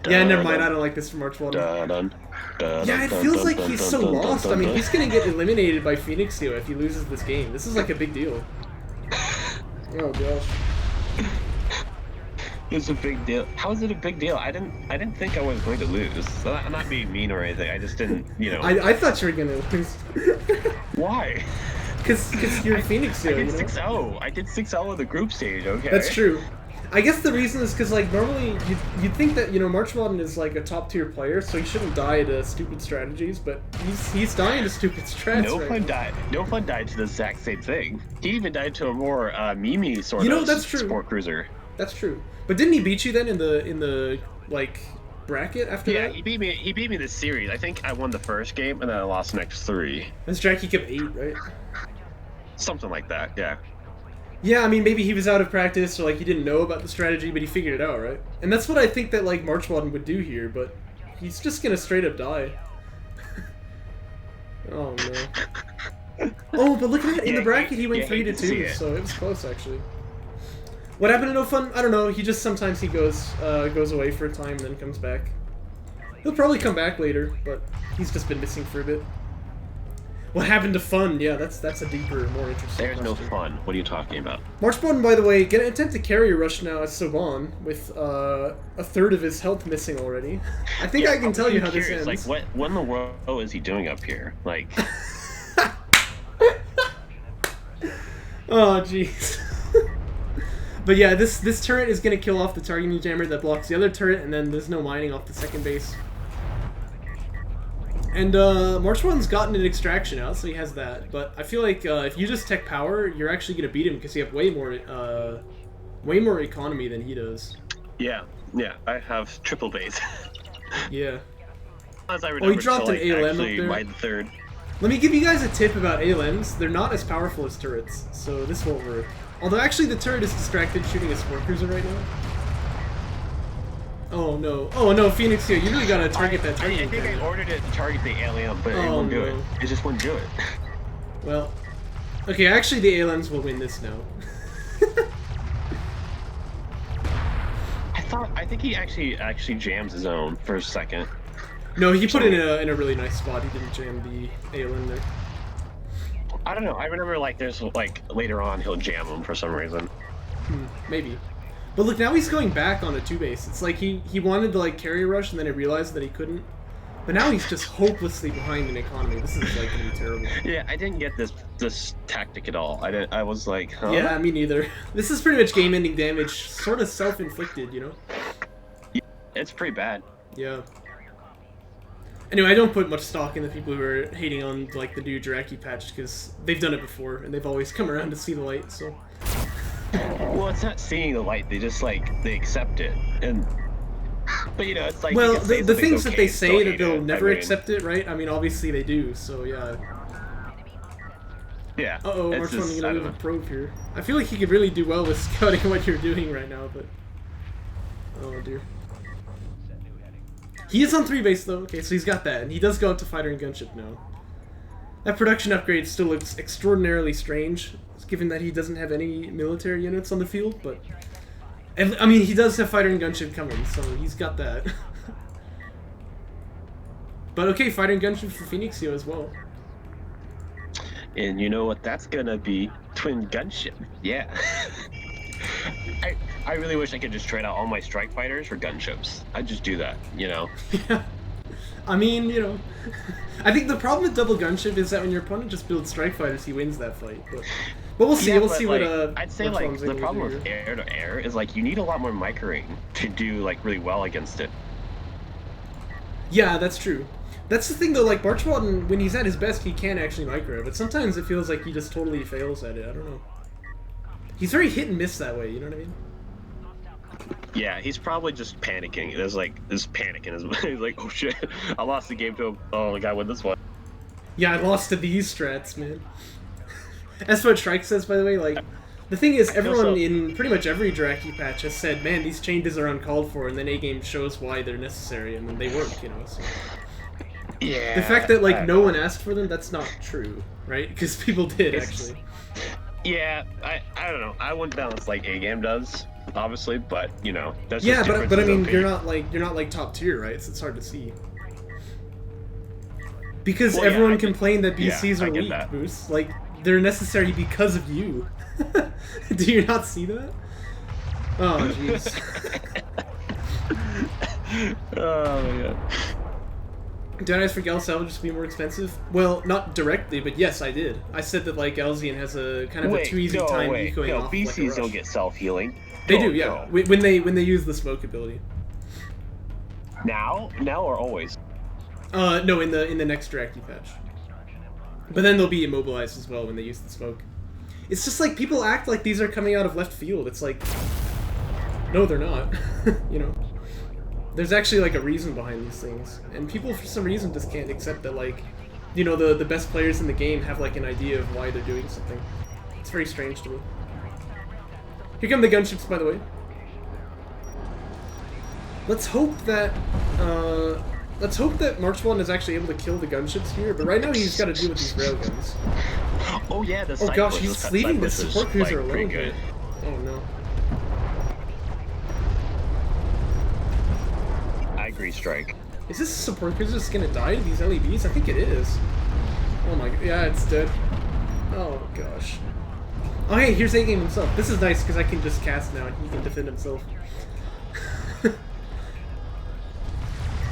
No. Yeah, never mind, I don't like this from MarchWaden. Yeah, it feels like he's so lost. I mean, he's gonna get eliminated by Phoenixyo if he loses this game. This is like a big deal. Oh, gosh. It's a big deal. How is it a big deal? I didn't think I was going to lose. I'm not being mean or anything. I just didn't, you know. I thought you were gonna lose. Why? Because you're Phoenixyo, I did you know? 6-0. I did 6-0 in the group stage, okay? That's true. I guess the reason is because, like, normally you'd think that, you know, MarchWaden is, like, a top-tier player, so he shouldn't die to stupid strategies, but he's dying to stupid strats No fun died to the exact same thing. He even died to a more Mimi sort of that's true. sport cruiser. That's true. But didn't he beat you then in the like, bracket after that? Yeah, he beat me this series. I think I won the first game, and then I lost the next 3. As Jaraci kept 8, right? Something like that, yeah. Yeah, I mean, maybe he was out of practice, or, like, he didn't know about the strategy, but he figured it out, right? And that's what I think that, like, MarchWaden would do here, but he's just gonna straight up die. Oh, no. Oh, but look at that! In the bracket, he went 3-2, so it was close, actually. What happened to No Fun? I don't know. He just, sometimes he goes away for a time and then comes back. He'll probably come back later, but he's just been missing for a bit. What happened to Fun? Yeah, that's a deeper, more interesting There's question. no fun. What are you talking about? MarchWaden, by the way, gonna attempt to carry a rush now as Soban, with a third of his health missing already. I think I can tell you how this ends. Like, what in the world is he doing up here? Like... Oh, jeez. But yeah, this turret is gonna kill off the targeting jammer that blocks the other turret, and then there's no mining off the second base. And MarchWaden's gotten an extraction out, so he has that. But I feel like if you just tech power, you're actually gonna beat him because you have way more economy than he does. Yeah, I have triple base. Yeah. As I Oh, he dropped an ALM up there. By the 3rd. Let me give you guys a tip about ALMs. They're not as powerful as turrets, so this won't work. Although actually the turret is distracted shooting a sport cruiser right now. Oh no, Phoenixyo, you really gotta target that target. I think I ordered it to target the alien, but it won't do it. It just wouldn't do it. Well, okay, actually the aliens will win this now. I think he actually jams his own for a second. No, he put it in a really nice spot. He didn't jam the alien there. I don't know. I remember like there's like later on he'll jam them for some reason. Maybe. But look, now he's going back on a 2-base. It's like he wanted to like carry a rush and then he realized that he couldn't. But now he's just hopelessly behind in economy. This is like gonna be terrible. Yeah, I didn't get this tactic at all. I was like, huh? Yeah, me neither. This is pretty much game-ending damage, sort of self-inflicted, you know? Yeah, it's pretty bad. Yeah. Anyway, I don't put much stock in the people who are hating on like the new Jaraci patch because they've done it before and they've always come around to see the light. So. Well, it's not seeing the light. They just like they accept it, and but you know it's like well, the things that they say that they'll never accept it, right? I mean, obviously they do. So yeah. Yeah. Uh-oh, MarchWaden gonna move a probe here. I feel like he could really do well with scouting what you're doing right now, but oh dear. He is on 3-base though. Okay, so he's got that, and he does go up to fighter and gunship now. That production upgrade still looks extraordinarily strange, given that he doesn't have any military units on the field, but... I mean, he does have fighter and gunship coming, so he's got that. But okay, fighter and gunship for Phoenixyo as well. And you know what that's gonna be? Twin gunship. Yeah. I really wish I could just trade out all my strike fighters for gunships. I'd just do that, you know? Yeah. I mean, you know... I think the problem with double gunship is that when your opponent just builds strike fighters, he wins that fight. But we'll see. We'll see like, what. I'd say like the problem with air to air is like you need a lot more microing to do like really well against it. Yeah, that's true. That's the thing though. Like MarchWaden, when he's at his best, he can actually micro, but sometimes it feels like he just totally fails at it. I don't know. He's very hit and miss that way. You know what I mean? Yeah, he's probably just panicking. There's like this panic in his mind. He's like, oh shit, I lost the game to him. Oh, I gotta win this one. Yeah, I lost to these strats, man. That's what Shrike says, by the way. Like, the thing is, everyone in pretty much every Jaraci patch has said, man, these changes are uncalled for, and then A-Game shows why they're necessary, and then they work, you know, so... Yeah. The fact that, like, no one asked for them, that's not true, right? Because people did, actually. Yeah, I don't know. I wouldn't balance like A-Game does, obviously, but, you know, that's yeah, just but I mean, you're not like top tier, right? So it's hard to see. Because everyone complained that BCs are weak, Boost. Like, they're necessary because of you. Do you not see that? Oh, jeez. Oh, my God. Did I ask for Gal Salvage to be more expensive? Well, not directly, but yes, I did. I said that like Elzian has a kind of a too easy time ecoing off BCs like a rush. don't get self-healing. They do, yeah. When they use the smoke ability. Now or always? No, in the next Jaraci patch. But then they'll be immobilized as well when they use the smoke. It's just like people act like these are coming out of left field. It's like, no, they're not. You know, there's actually like a reason behind these things, and people for some reason just can't accept that, like, you know, the best players in the game have like an idea of why they're doing something. It's very strange to me. Here come the gunships, by the way. Let's hope that MarchWaden is actually able to kill the gunships here, but right now he's got to deal with these railguns. Oh yeah, the oh gosh, he's leaving the support cruiser alone here. Oh no. I agree, strike. Is this support cruiser just gonna die to these LEBs? I think it is. Oh my god, yeah, it's dead. Oh gosh. Oh hey, here's A-Game himself. This is nice because I can just cast now and he can defend himself.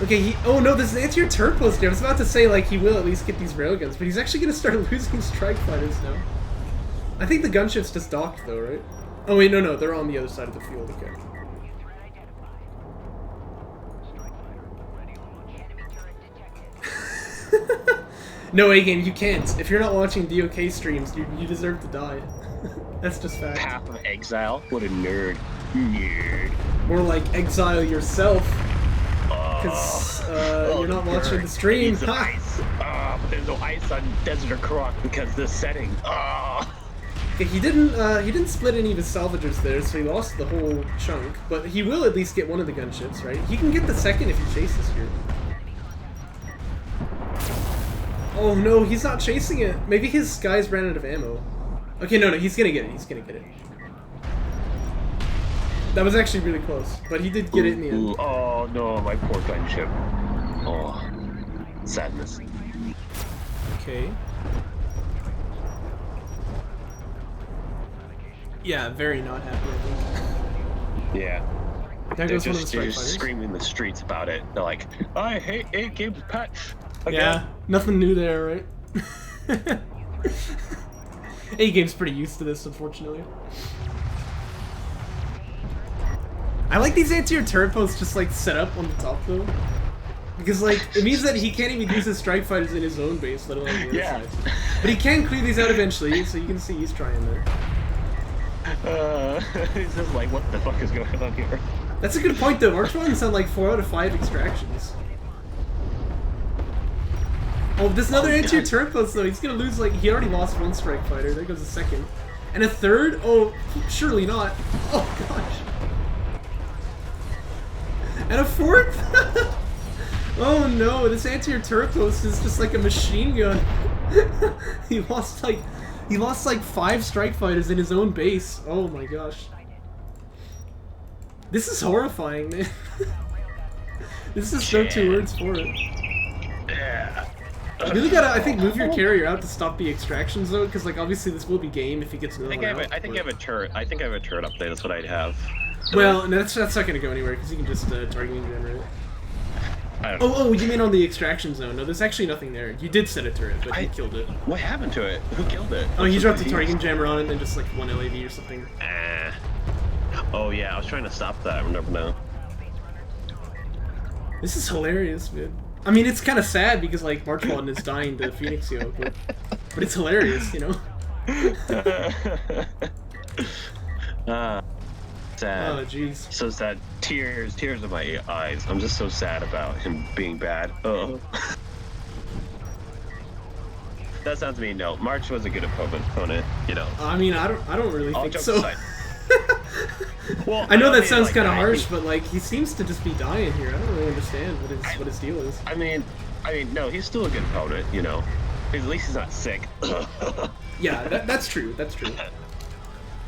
Okay, oh no, this is anti-air turret post here. I was about to say, like, he will at least get these railguns, but he's actually gonna start losing strike fighters now. I think the gunships just docked though, right? Oh wait, no, they're on the other side of the field, okay. No, A-Game, you can't. If you're not watching DOK streams, you deserve to die. That's just fact. Path of Exile? What a nerd. Nerd. More like exile yourself. Because you're not watching the stream. Ice. But there's no ice on Desert or Croc because the setting. Okay, he didn't split any of his salvagers there, so he lost the whole chunk. But he will at least get one of the gunships, right? He can get the second if he chases here. Oh no, he's not chasing it. Maybe his guys ran out of ammo. Okay, no, he's gonna get it. He's gonna get it. That was actually really close, but he did get it in the end. Oh no, my poor gunship. Oh, sadness. Okay. Yeah, very not happy, I think. Yeah. There goes one of the strike just fighters. Screaming in the streets about it. They're like, I hate A-Game's patch. Again. Yeah, nothing new there, right? A-Game's pretty used to this, unfortunately. I like these anti-air turret posts just like set up on the top though, because like it means that he can't even use his strike fighters in his own base, let alone the other side. But he can clear these out eventually, so you can see he's trying there. He's just like, what the fuck is going on here? That's a good point though. MarchWaden's had like 4 out of 5 extractions. Oh, there's another anti-air turret post though. He's gonna lose like he already lost 1 strike fighter. There goes a second, and a third. Oh, surely not. Oh gosh. And a 4th? Oh no, this anti-air turret post is just like a machine gun. He lost like 5 strike fighters in his own base. Oh my gosh. This is horrifying, man. This is no 2 words for it. Yeah. You really gotta, I think, move your carrier out to stop the extractions though, because like obviously this will be game if he gets another one out. I think I have a turret. I think I have a turret up there. That's what I'd have. Well, no, that's not gonna go anywhere because you can just target and generate. I don't know. Oh, you mean on the extraction zone? No, there's actually nothing there. You did set a turret, but he killed it. What happened to it? Who killed it? Oh, he dropped the target jammer on it and then just like 1 LAV or something. Oh yeah, I was trying to stop that. I remember now. This is hilarious, man. I mean, it's kind of sad because like MarchWaden is dying to Phoenixyo, but it's hilarious, you know. Sad. Oh, jeez. So sad. Tears in my eyes. I'm just so sad about him being bad. Oh. That sounds mean. No, March was a good opponent. You know. I mean, I don't really think so. Well, I know that sounds kind of harsh, but like he seems to just be dying here. I don't really understand what his deal is. I mean, no, he's still a good opponent. You know, at least he's not sick. Yeah, that's true. That's true.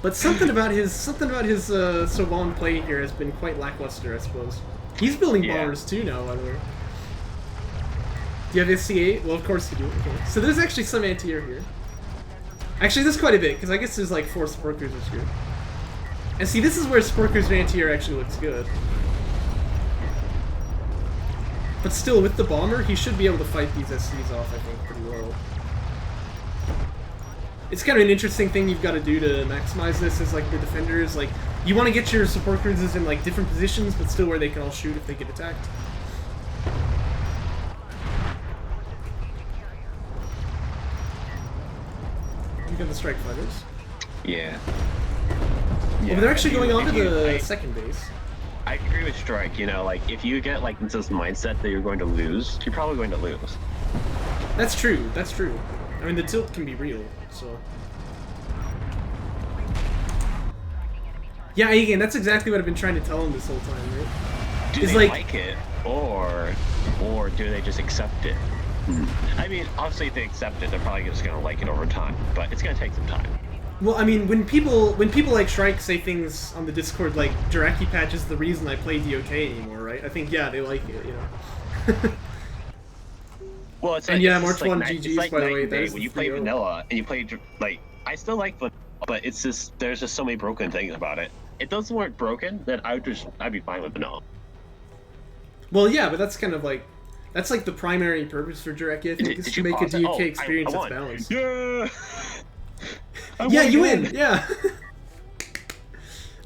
But something about his Soban play here has been quite lackluster, I suppose. He's building bombers too now, by the way. Do you have SC8? Well, of course you do. Okay. So there's actually some anti-air here. Actually, there's quite a bit, because I guess there's like 4 support cruisers here. And see, this is where support cruiser anti-air actually looks good. But still, with the bomber, he should be able to fight these SCs off, I think, pretty well. It's kind of an interesting thing you've got to do to maximize this as, like, the defenders. Like, you want to get your support cruisers in, like, different positions, but still where they can all shoot if they get attacked. You got the strike fighters. Yeah. Well, they're actually going on to the second base. I agree with Strike, you know, like, if you get, like, into this mindset that you're going to lose, you're probably going to lose. That's true, that's true. I mean, the tilt can be real, so... Yeah, again, that's exactly what I've been trying to tell him this whole time, right? Do they like it, or do they just accept it? I mean, obviously if they accept it, they're probably just going to like it over time, but it's going to take some time. Well, I mean, when people like Shrike say things on the Discord like Jaraci patch is the reason I play DOK anymore, right? I think yeah, they like it, you know. Well, it's and like, yeah, it's March like 1 GG's by the way. That when you play vanilla and you play like I still like vanilla, but it's just there's just so many broken things about it. If those weren't broken, then I'd be fine with vanilla. Well, yeah, but that's kind of like that's like the primary purpose for Jaraci, I think, is to make a DOK experience that's balanced. Yeah. Yeah, you win. Yeah.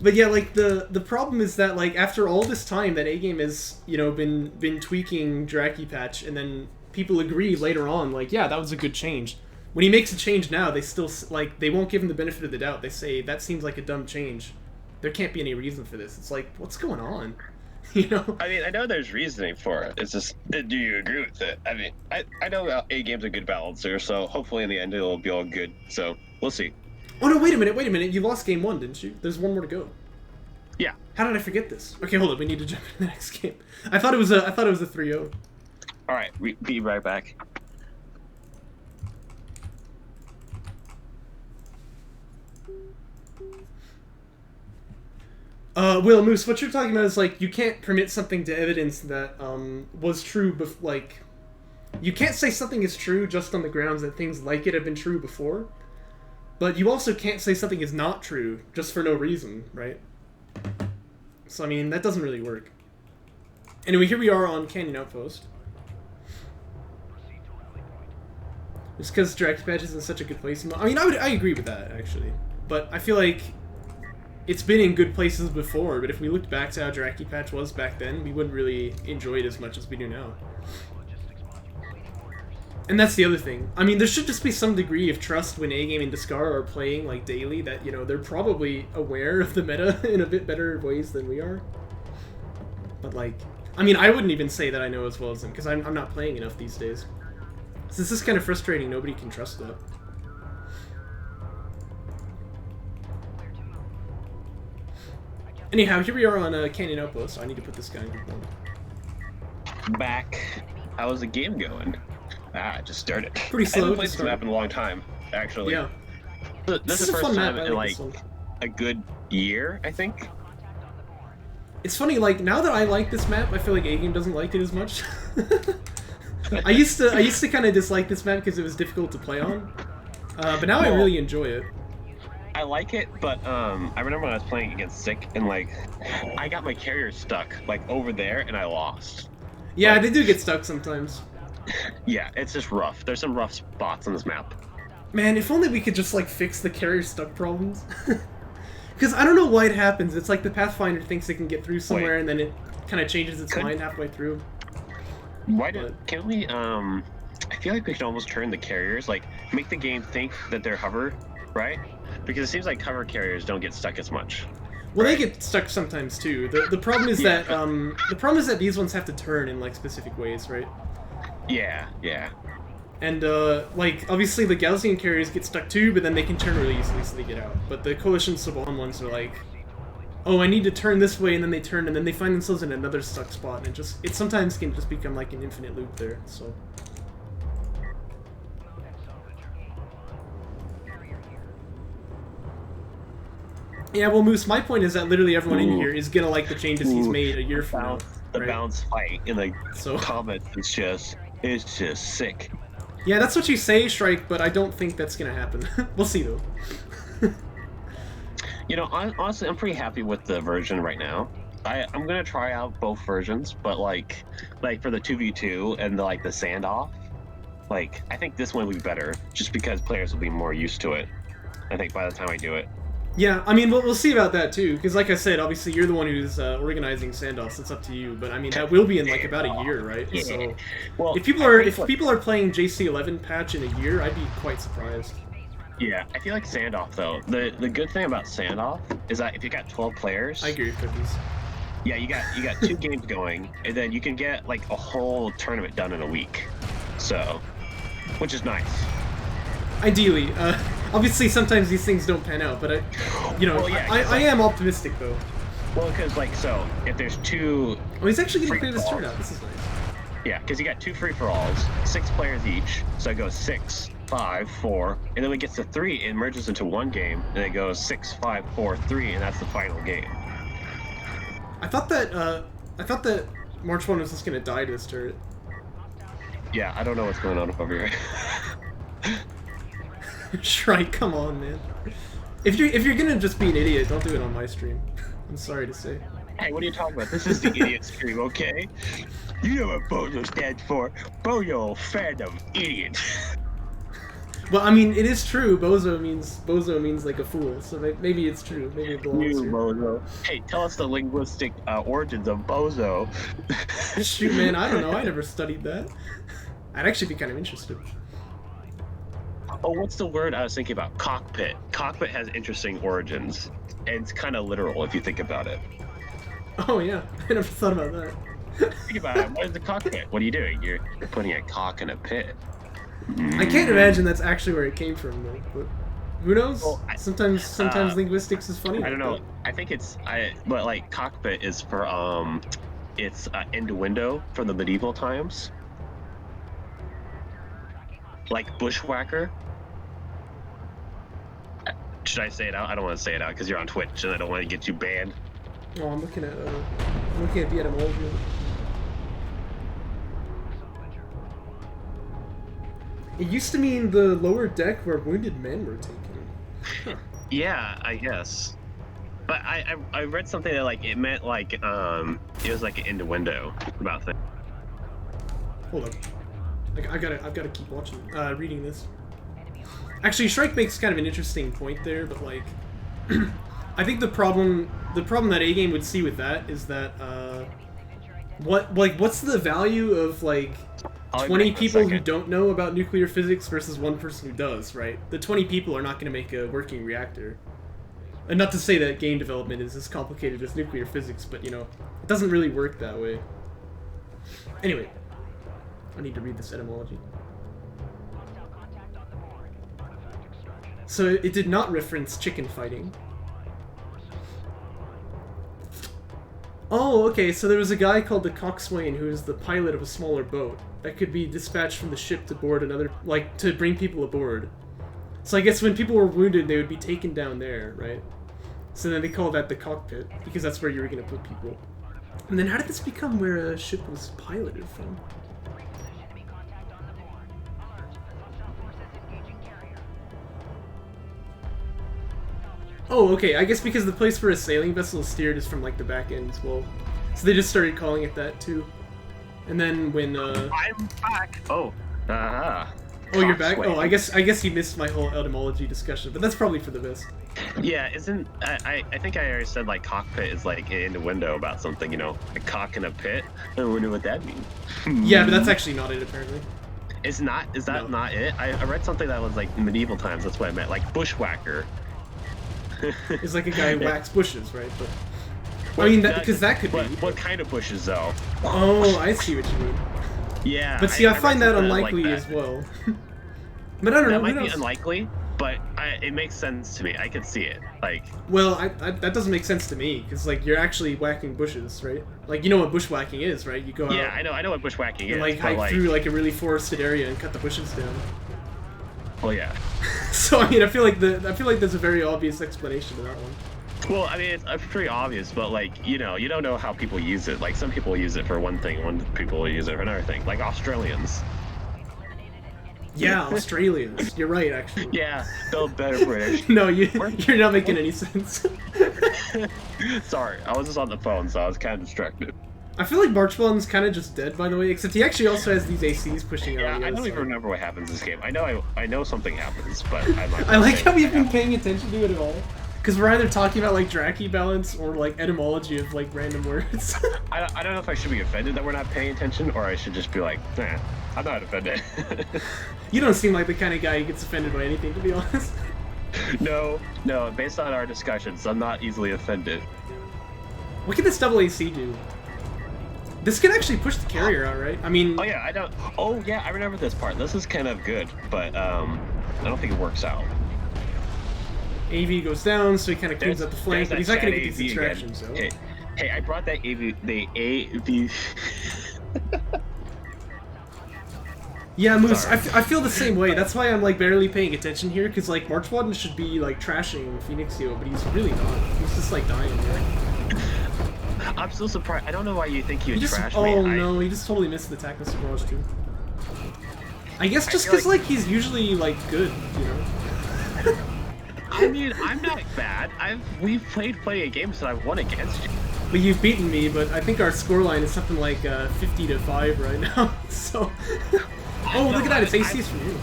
But yeah, like the problem is that like after all this time that A-Game has, you know, been tweaking Jaraci patch, and then people agree later on like, yeah, that was a good change. When he makes a change now, they still like they won't give him the benefit of the doubt. They say that seems like a dumb change. There can't be any reason for this. It's like, what's going on? You know? I mean, I know there's reasoning for it. It's just, do you agree with it? I mean, I know A-Game's a good balancer, so hopefully in the end it'll be all good. So we'll see. Oh no! Wait a minute! You lost game 1, didn't you? There's one more to go. Yeah. How did I forget this? Okay, hold on. We need to jump into the next game. I thought it was a 3-0. All right, be right back. Will Moose, what you're talking about is like you can't permit something to evidence that was true. Like, you can't say something is true just on the grounds that things like it have been true before. But you also can't say something is not true just for no reason, right? So, I mean, that doesn't really work. Anyway, here we are on Canyon Outpost. Just because Jaraci patch is in such a good place. I mean, I agree with that, actually. But I feel like it's been in good places before, but if we looked back to how Jaraci patch was back then, we wouldn't really enjoy it as much as we do now. And that's the other thing. I mean, there should just be some degree of trust when A-Game and Discar are playing, like, daily, that, you know, they're probably aware of the meta in a bit better ways than we are. But, like, I mean, I wouldn't even say that I know as well as them, because I'm not playing enough these days. So this is kind of frustrating, nobody can trust that. Anyhow, here we are on Canyon Outpost, so I need to put this guy in group 1. Back. How's the game going? Ah, it just started. Pretty slow. I haven't played this map in a long time, actually. Yeah. This is the first time in, like, a good year, I think. It's funny, like, now that I like this map, I feel like A-Game doesn't like it as much. I used to kind of dislike this map because it was difficult to play on. But now I really enjoy it. I like it, but I remember when I was playing against Sick, and, like, I got my carrier stuck, like, over there, and I lost. Yeah, they do get stuck sometimes. Yeah, it's just rough. There's some rough spots on this map. Man, if only we could just, like, fix the carrier stuck problems. Because I don't know why it happens. It's like the Pathfinder thinks it can get through somewhere, and then it kind of changes its mind halfway through. Can't we, I feel like we could almost turn the carriers, like, make the game think that they're hover, right? Because it seems like hover carriers don't get stuck as much. Well, they get stuck sometimes too. The problem is that the problem is that these ones have to turn in like specific ways, right? Yeah, yeah. And like obviously the Gaussian carriers get stuck too, but then they can turn really easily, so they get out. But the Coalition Saban ones are like, oh, I need to turn this way, and then they turn, and then they find themselves in another stuck spot, and it sometimes can just become like an infinite loop there. So. Yeah, well, Moose, my point is that literally everyone in here is gonna like the changes he's made a year from now. The bounce fight in the comments, it's just sick. Yeah, that's what you say, Shrike, but I don't think that's gonna happen. We'll see, though. You know, honestly, I'm pretty happy with the version right now. I'm gonna try out both versions, but like for the 2v2 and the standoff, like I think this one will be better, just because players will be more used to it. I think by the time I do it. Yeah, I mean, we'll see about that too, because like I said, obviously you're the one who's organizing standoffs. It's up to you, but I mean that will be in like about a year, right? Yeah. So Well, if people are playing JC11 patch in a year, I'd be quite surprised. Yeah, I feel like standoff though. The good thing about standoff is that if you got 12 players, I agree with Cookies. Yeah, you got 2 games going, and then you can get like a whole tournament done in a week. So, which is nice. Ideally, obviously sometimes these things don't pan out, but I am optimistic though. Well, because so if there's 2. Oh, he's actually getting clear this turnout. This is nice. Yeah, because you got 2 free-for-alls, 6 players each, so it goes 6, 5, 4, and then when it gets to 3, it merges into 1 game, and it goes 6, 5, 4, 3, and that's the final game. I thought that MarchWaden was just gonna die to this turret. Yeah, I don't know what's going on over here. Shrike, come on, man. If you're gonna just be an idiot, don't do it on my stream. I'm sorry to say. Hey, what are you talking about? This is the idiot stream, okay? You know what Bozo stands for. Bozo, fan of idiot. Well, I mean, it is true. Bozo means like a fool, so maybe it's true. Maybe it belongs here. Bozo. Hey, tell us the linguistic origins of Bozo. Shoot, man, I don't know. I never studied that. I'd actually be kind of interested. Oh, what's the word I was thinking about? Cockpit. Cockpit has interesting origins, and it's kind of literal if you think about it. Oh yeah, I never thought about that. Think about it. What is the cockpit? What are you doing? You're putting a cock in a pit. I can't imagine that's actually where it came from, though. But who knows? Well, sometimes linguistics is funny. I don't know. I think but like cockpit is for it's innuendo from the medieval times. Like bushwhacker. Should I say it out? I don't want to say it out because you're on Twitch and I don't want to get you banned. Oh, I'm looking at the etymology. It used to mean the lower deck where wounded men were taken. Huh. Yeah, I guess. But I read something that like it meant like it was like an innuendo about things. Hold up. I've got to keep watching, reading this. Actually, Shrike makes kind of an interesting point there, but like, I think the problem that A-Game would see with that is that, what's the value of like 20 people who don't know about nuclear physics versus 1 person who does, right? The 20 people are not going to make a working reactor. And not to say that game development is as complicated as nuclear physics, but you know, it doesn't really work that way. Anyway. I need to read this etymology. So it did not reference chicken fighting. Oh, okay, so there was a guy called the coxswain who is the pilot of a smaller boat that could be dispatched from the ship to board another, like, to bring people aboard. So I guess when people were wounded, they would be taken down there, right? So then they called that the cockpit, because that's where you were going to put people. And then how did this become where a ship was piloted from? Oh, okay, I guess because the place where a sailing vessel is steered is from, like, the back end as well. So they just started calling it that, too. And then when, I'm back! Oh, Oh, you're back? Oh, I guess you missed my whole etymology discussion, but that's probably for the best. Yeah, isn't... I think I already said, like, cockpit is, like, an innuendo about something, you know? A cock in a pit? I wonder what that means. Yeah, but that's actually not it, apparently. It's not? Is that not it? I read something that was, like, medieval times, that's what I meant. Like, bushwhacker. It's like a guy who whacks bushes, right? But I mean, because that could be. What kind of bushes, though? Oh, I see what you mean. Yeah. But see, I find that unlikely like as well. But I don't know. That might be unlikely, but it makes sense to me. I can see it. Like. Well, that doesn't make sense to me because like you're actually whacking bushes, right? Like you know what bushwhacking is, right? You go out. Yeah, I know what bushwhacking is. And like hike through like a really forested area and cut the bushes down. Well, yeah. So I mean, I feel like there's a very obvious explanation to that one. Well, I mean, it's pretty obvious, but like you know, you don't know how people use it. Like some people use it for one thing, one people use it for another thing. Like Australians. Yeah, Australians. You're right, actually. Yeah, they're better British. No, you're not making any sense. Sorry, I was just on the phone, so I was kind of distracted. I feel like MarchWaden's kind of just dead, by the way, except he actually also has these ACs pushing out. Yeah, on the I other don't even side. remember what happens this game. I know something happens, but I'm not. I like how we've been paying attention to it at all. Because we're either talking about like Jaraci balance or like etymology of like random words. I don't know if I should be offended that we're not paying attention, or I should just be like, nah, I'm not offended. You don't seem like the kind of guy who gets offended by anything, to be honest. No, based on our discussions, I'm not easily offended. What can this double AC do? This can actually push the carrier out, right? I mean... Oh yeah, I don't... Oh yeah, I remember this part. This is kind of good, but I don't think it works out. AV goes down, so he kind of cleans up the flank, but he's not going to get these extractions, so... Hey, I brought that AV... Yeah, Moose, I feel the same way. That's why I'm, like, barely paying attention here, because, like, MarchWaden should be, like, trashing Phoenixyo, but he's really not. He's just, like, dying, right? I'm so surprised. I don't know why you think he would trash me. Oh, no, he just totally missed the Tactics Barrage, too. I guess just because, like, he's usually, like, good, you know? I mean, I'm not bad. We've played plenty of games that I've won against you. But you've beaten me, but I think our scoreline is something like 50-5 right now, so... Oh, look at that, it's ACs from you.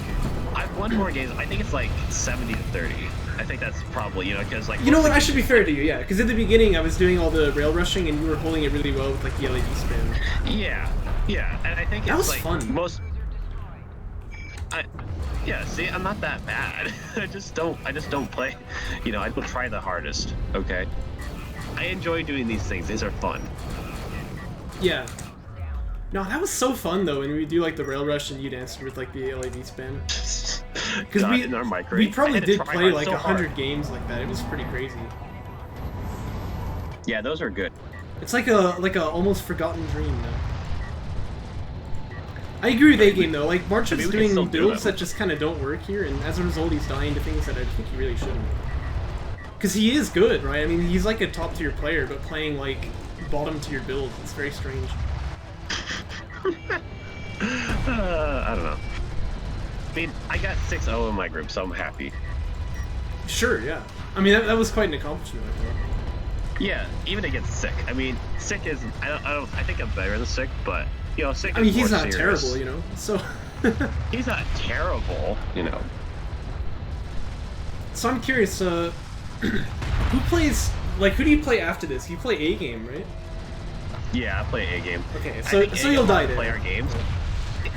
I've won more games. I think it's like 70-30. I think that's probably, you know, because like... You know what, I should be fair to you, yeah. Because at the beginning, I was doing all the rail rushing, and you were holding it really well with, like, the LED spam. Yeah, and I think that it's, was like, fun. Yeah, see, I'm not that bad. I just don't play. You know, I will try the hardest, okay? I enjoy doing these things. These are fun. Yeah. No, that was so fun, though, when we do, like, the rail rush and you'd answer with, like, the LED spam. Because we probably did play, like, 100 games like that. It was pretty crazy. Yeah, those are good. It's like a almost forgotten dream now. I agree with A-Game, though. Like, March is doing builds that just kind of don't work here, and as a result, he's dying to things that I think he really shouldn't. Because he is good, right? I mean, he's like a top-tier player, but playing, like, bottom-tier builds. It's very strange. I don't know. I mean, I got 6-0 in my group, so I'm happy. Sure, yeah. I mean, that was quite an accomplishment, I thought. Yeah, even against Sick. I mean, Sick is... I think I'm better than Sick, but... You know, Sick is he's more not serious. terrible, you know, so... He's not terrible, you know. So I'm curious, who plays... Like, who do you play after this? You play A-Game, right? Yeah, I play A-Game. Okay, so you'll die there. Play our games.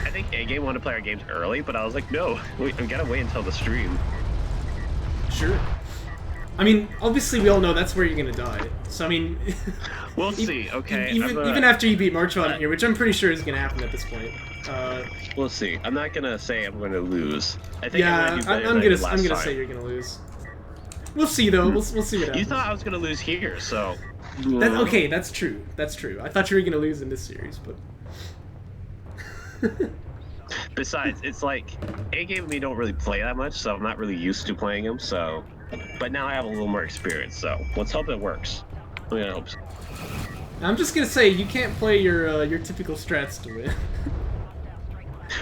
I think A-Game wanted to play our games early, but I was like, no, we gotta wait until the stream. Sure. I mean, obviously we all know that's where you're gonna die. So I mean, we'll see. Okay. Even after you beat MarchWaden here, which I'm pretty sure is gonna happen at this point. We'll see. I'm not gonna say I'm gonna lose. I think yeah, I'm gonna say you're gonna lose. We'll see though. We'll see what happens. You thought I was gonna lose here, so. Okay, that's true. That's true. I thought you were gonna lose in this series, but. Besides, it's like A-Game and me don't really play that much, so I'm not really used to playing them. So, but now I have a little more experience. So let's hope it works. I'm gonna hope so. I'm just gonna say you can't play your typical strats to win.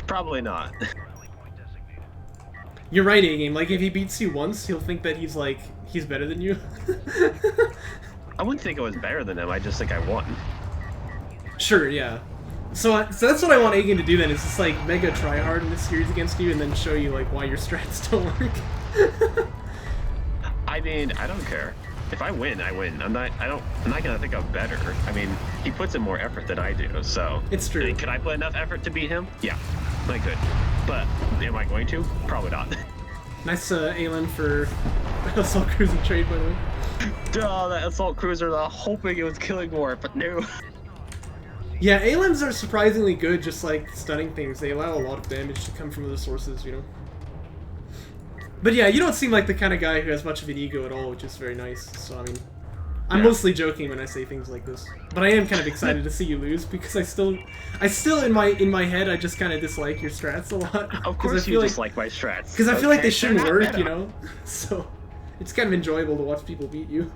Probably not. You're right, A-Game. Like if he beats you once, he'll think that he's better than you. I wouldn't think I was better than him. I just think I won. Sure, yeah. So that's what I want A-Game to do then, is just like mega try hard in this series against you and then show you like why your strats don't work. I mean, I don't care. If I win, I win. I'm not gonna think I'm better. I mean, he puts in more effort than I do, so it's true. Could I put enough effort to beat him? Yeah, I could. But am I going to? Probably not. Nice Aelin for assault cruiser trade, by the way. Oh, that assault cruiser, I was hoping it was killing more, but no. Yeah, Aelims are surprisingly good, just like stunning things. They allow a lot of damage to come from other sources, you know. But yeah, you don't seem like the kind of guy who has much of an ego at all, which is very nice. So I mean, I'm mostly joking when I say things like this. But I am kind of excited to see you lose because I still in my head I just kind of dislike your strats a lot. Of course you dislike my strats. Because I feel like they shouldn't work, you know. So it's kind of enjoyable to watch people beat you.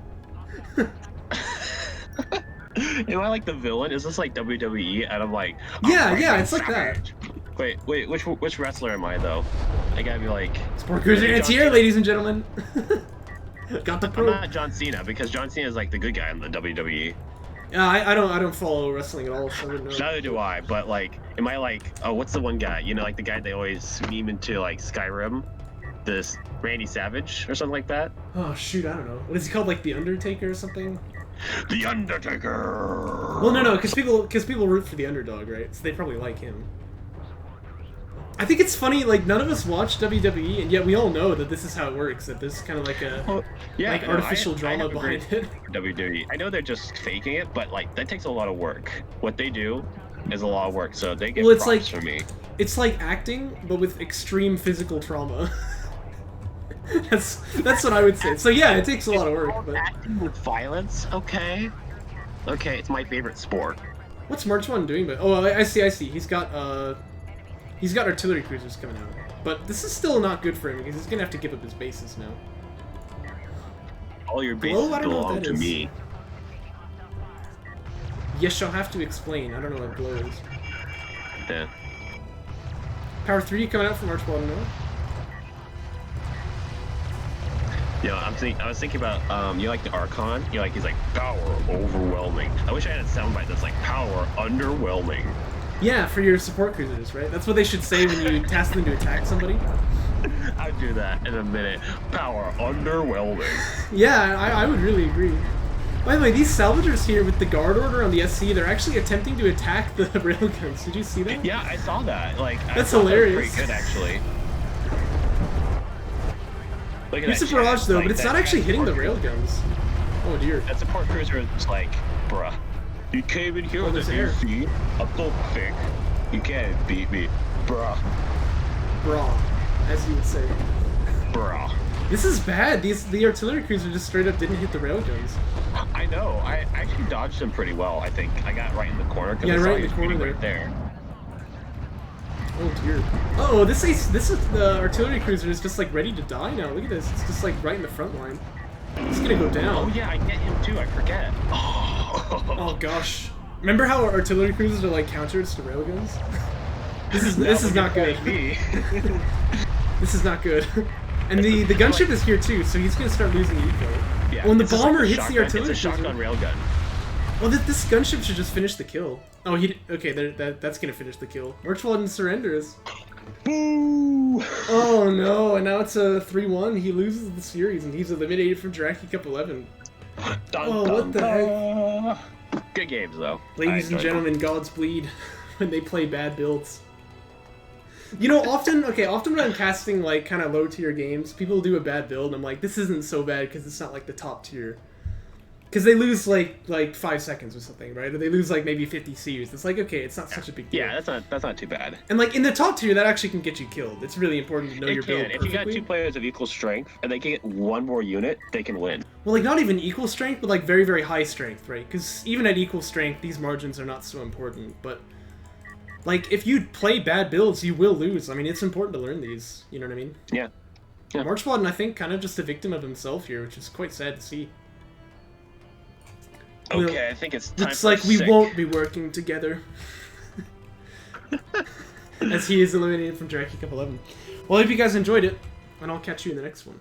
Am I like the villain? Is this like WWE? And I'm like, yeah, it's like that. Wait, which wrestler am I though? I gotta be like Sport Cruiser, it's here, ladies and gentlemen. Got the I'm probe. not John Cena because John Cena is like the good guy in the WWE. Yeah, I don't follow wrestling at all, so I wouldn't know. Neither do I. But like, am I like, oh, what's the one guy? You know, like the guy they always meme into like Skyrim, this Randy Savage or something like that. Oh shoot, I don't know. What is he called? Like the Undertaker or something? The Undertaker. Well, no, because people root for the underdog, right? So they probably like him. I think it's funny, like, none of us watch WWE, and yet we all know that this is how it works, that there's kind of like a artificial drama behind it. WWE. I know they're just faking it, but, like, that takes a lot of work. What they do is a lot of work, so they get props from me. It's like acting, but with extreme physical trauma. That's what I would say. So yeah, it takes a lot of work. But... Acting with violence? Okay. Okay, it's my favorite sport. What's MarchWaden doing? But I see. He's got artillery cruisers coming out. But this is still not good for him, because he's going to have to give up his bases now. All your bases belong to is. me. Yes, you'll have to explain. I don't know what glow is. Yeah. Power 3 coming out from MarchWaden now. Yeah, I was thinking about, you like the Archon? You like, he's like, power overwhelming. I wish I had a soundbite that's like, power underwhelming. Yeah, for your support cruisers, right? That's what they should say when you task them to attack somebody. I'd do that in a minute. Power underwhelming. Yeah, I would really agree. By the way, these salvagers here with the guard order on the SC, they're actually attempting to attack the railguns. Did you see that? Yeah, I saw that. Like, that's hilarious. That was pretty good, actually. Here's a barrage, though, but it's not actually hitting the railguns. Oh, dear. That support cruiser is like, bruh. You came in here with an AC, a full thick. You can't beat me, bruh. Bruh, as you would say. Bruh. This is bad. The artillery cruiser just straight up didn't hit the railguns. I know. I actually dodged them pretty well. I think I got right in the corner. Yeah, right in the corner right there. Oh dear. Oh, this is the artillery cruiser is just like ready to die now. Look at this. It's just like right in the front line. It's gonna go down. Oh yeah, I get him too. I forget. Oh gosh. Remember how artillery cruisers are like counters to railguns? This is not good. This is not good. And the gunship is here too, so he's gonna start losing eco. Yeah, when the bomber hits the artillery cruiser, it's a shotgun railgun. Well, this gunship should just finish the kill. Oh, okay. That's gonna finish the kill. MarchWaden surrenders. Boo! Oh no! And now it's a 3-1. He loses the series, and he's eliminated from Jaraci Cup 11. Oh, what the heck? Good games, though. Ladies and gentlemen, gods bleed when they play bad builds. You know, often when I'm casting like kind of low tier games, people do a bad build, and I'm like, this isn't so bad because it's not like the top tier. Because they lose like 5 seconds or something, right? Or they lose like maybe 50 Cs. It's like, okay, it's not such a big deal. Yeah, that's not too bad. And like in the top tier, that actually can get you killed. It's really important to know your build perfectly. If you got 2 players of equal strength and they can get 1 more unit, they can win. Well, like not even equal strength, but like very, very high strength, right? Because even at equal strength, these margins are not so important. But like if you play bad builds, you will lose. I mean, it's important to learn these. You know what I mean? Yeah. MarchWaden, I think, kind of just a victim of himself here, which is quite sad to see. Okay, I think it's time looks like we won't be working together. As he is eliminated from Jaraci Cup 11. Well, I hope you guys enjoyed it, and I'll catch you in the next one.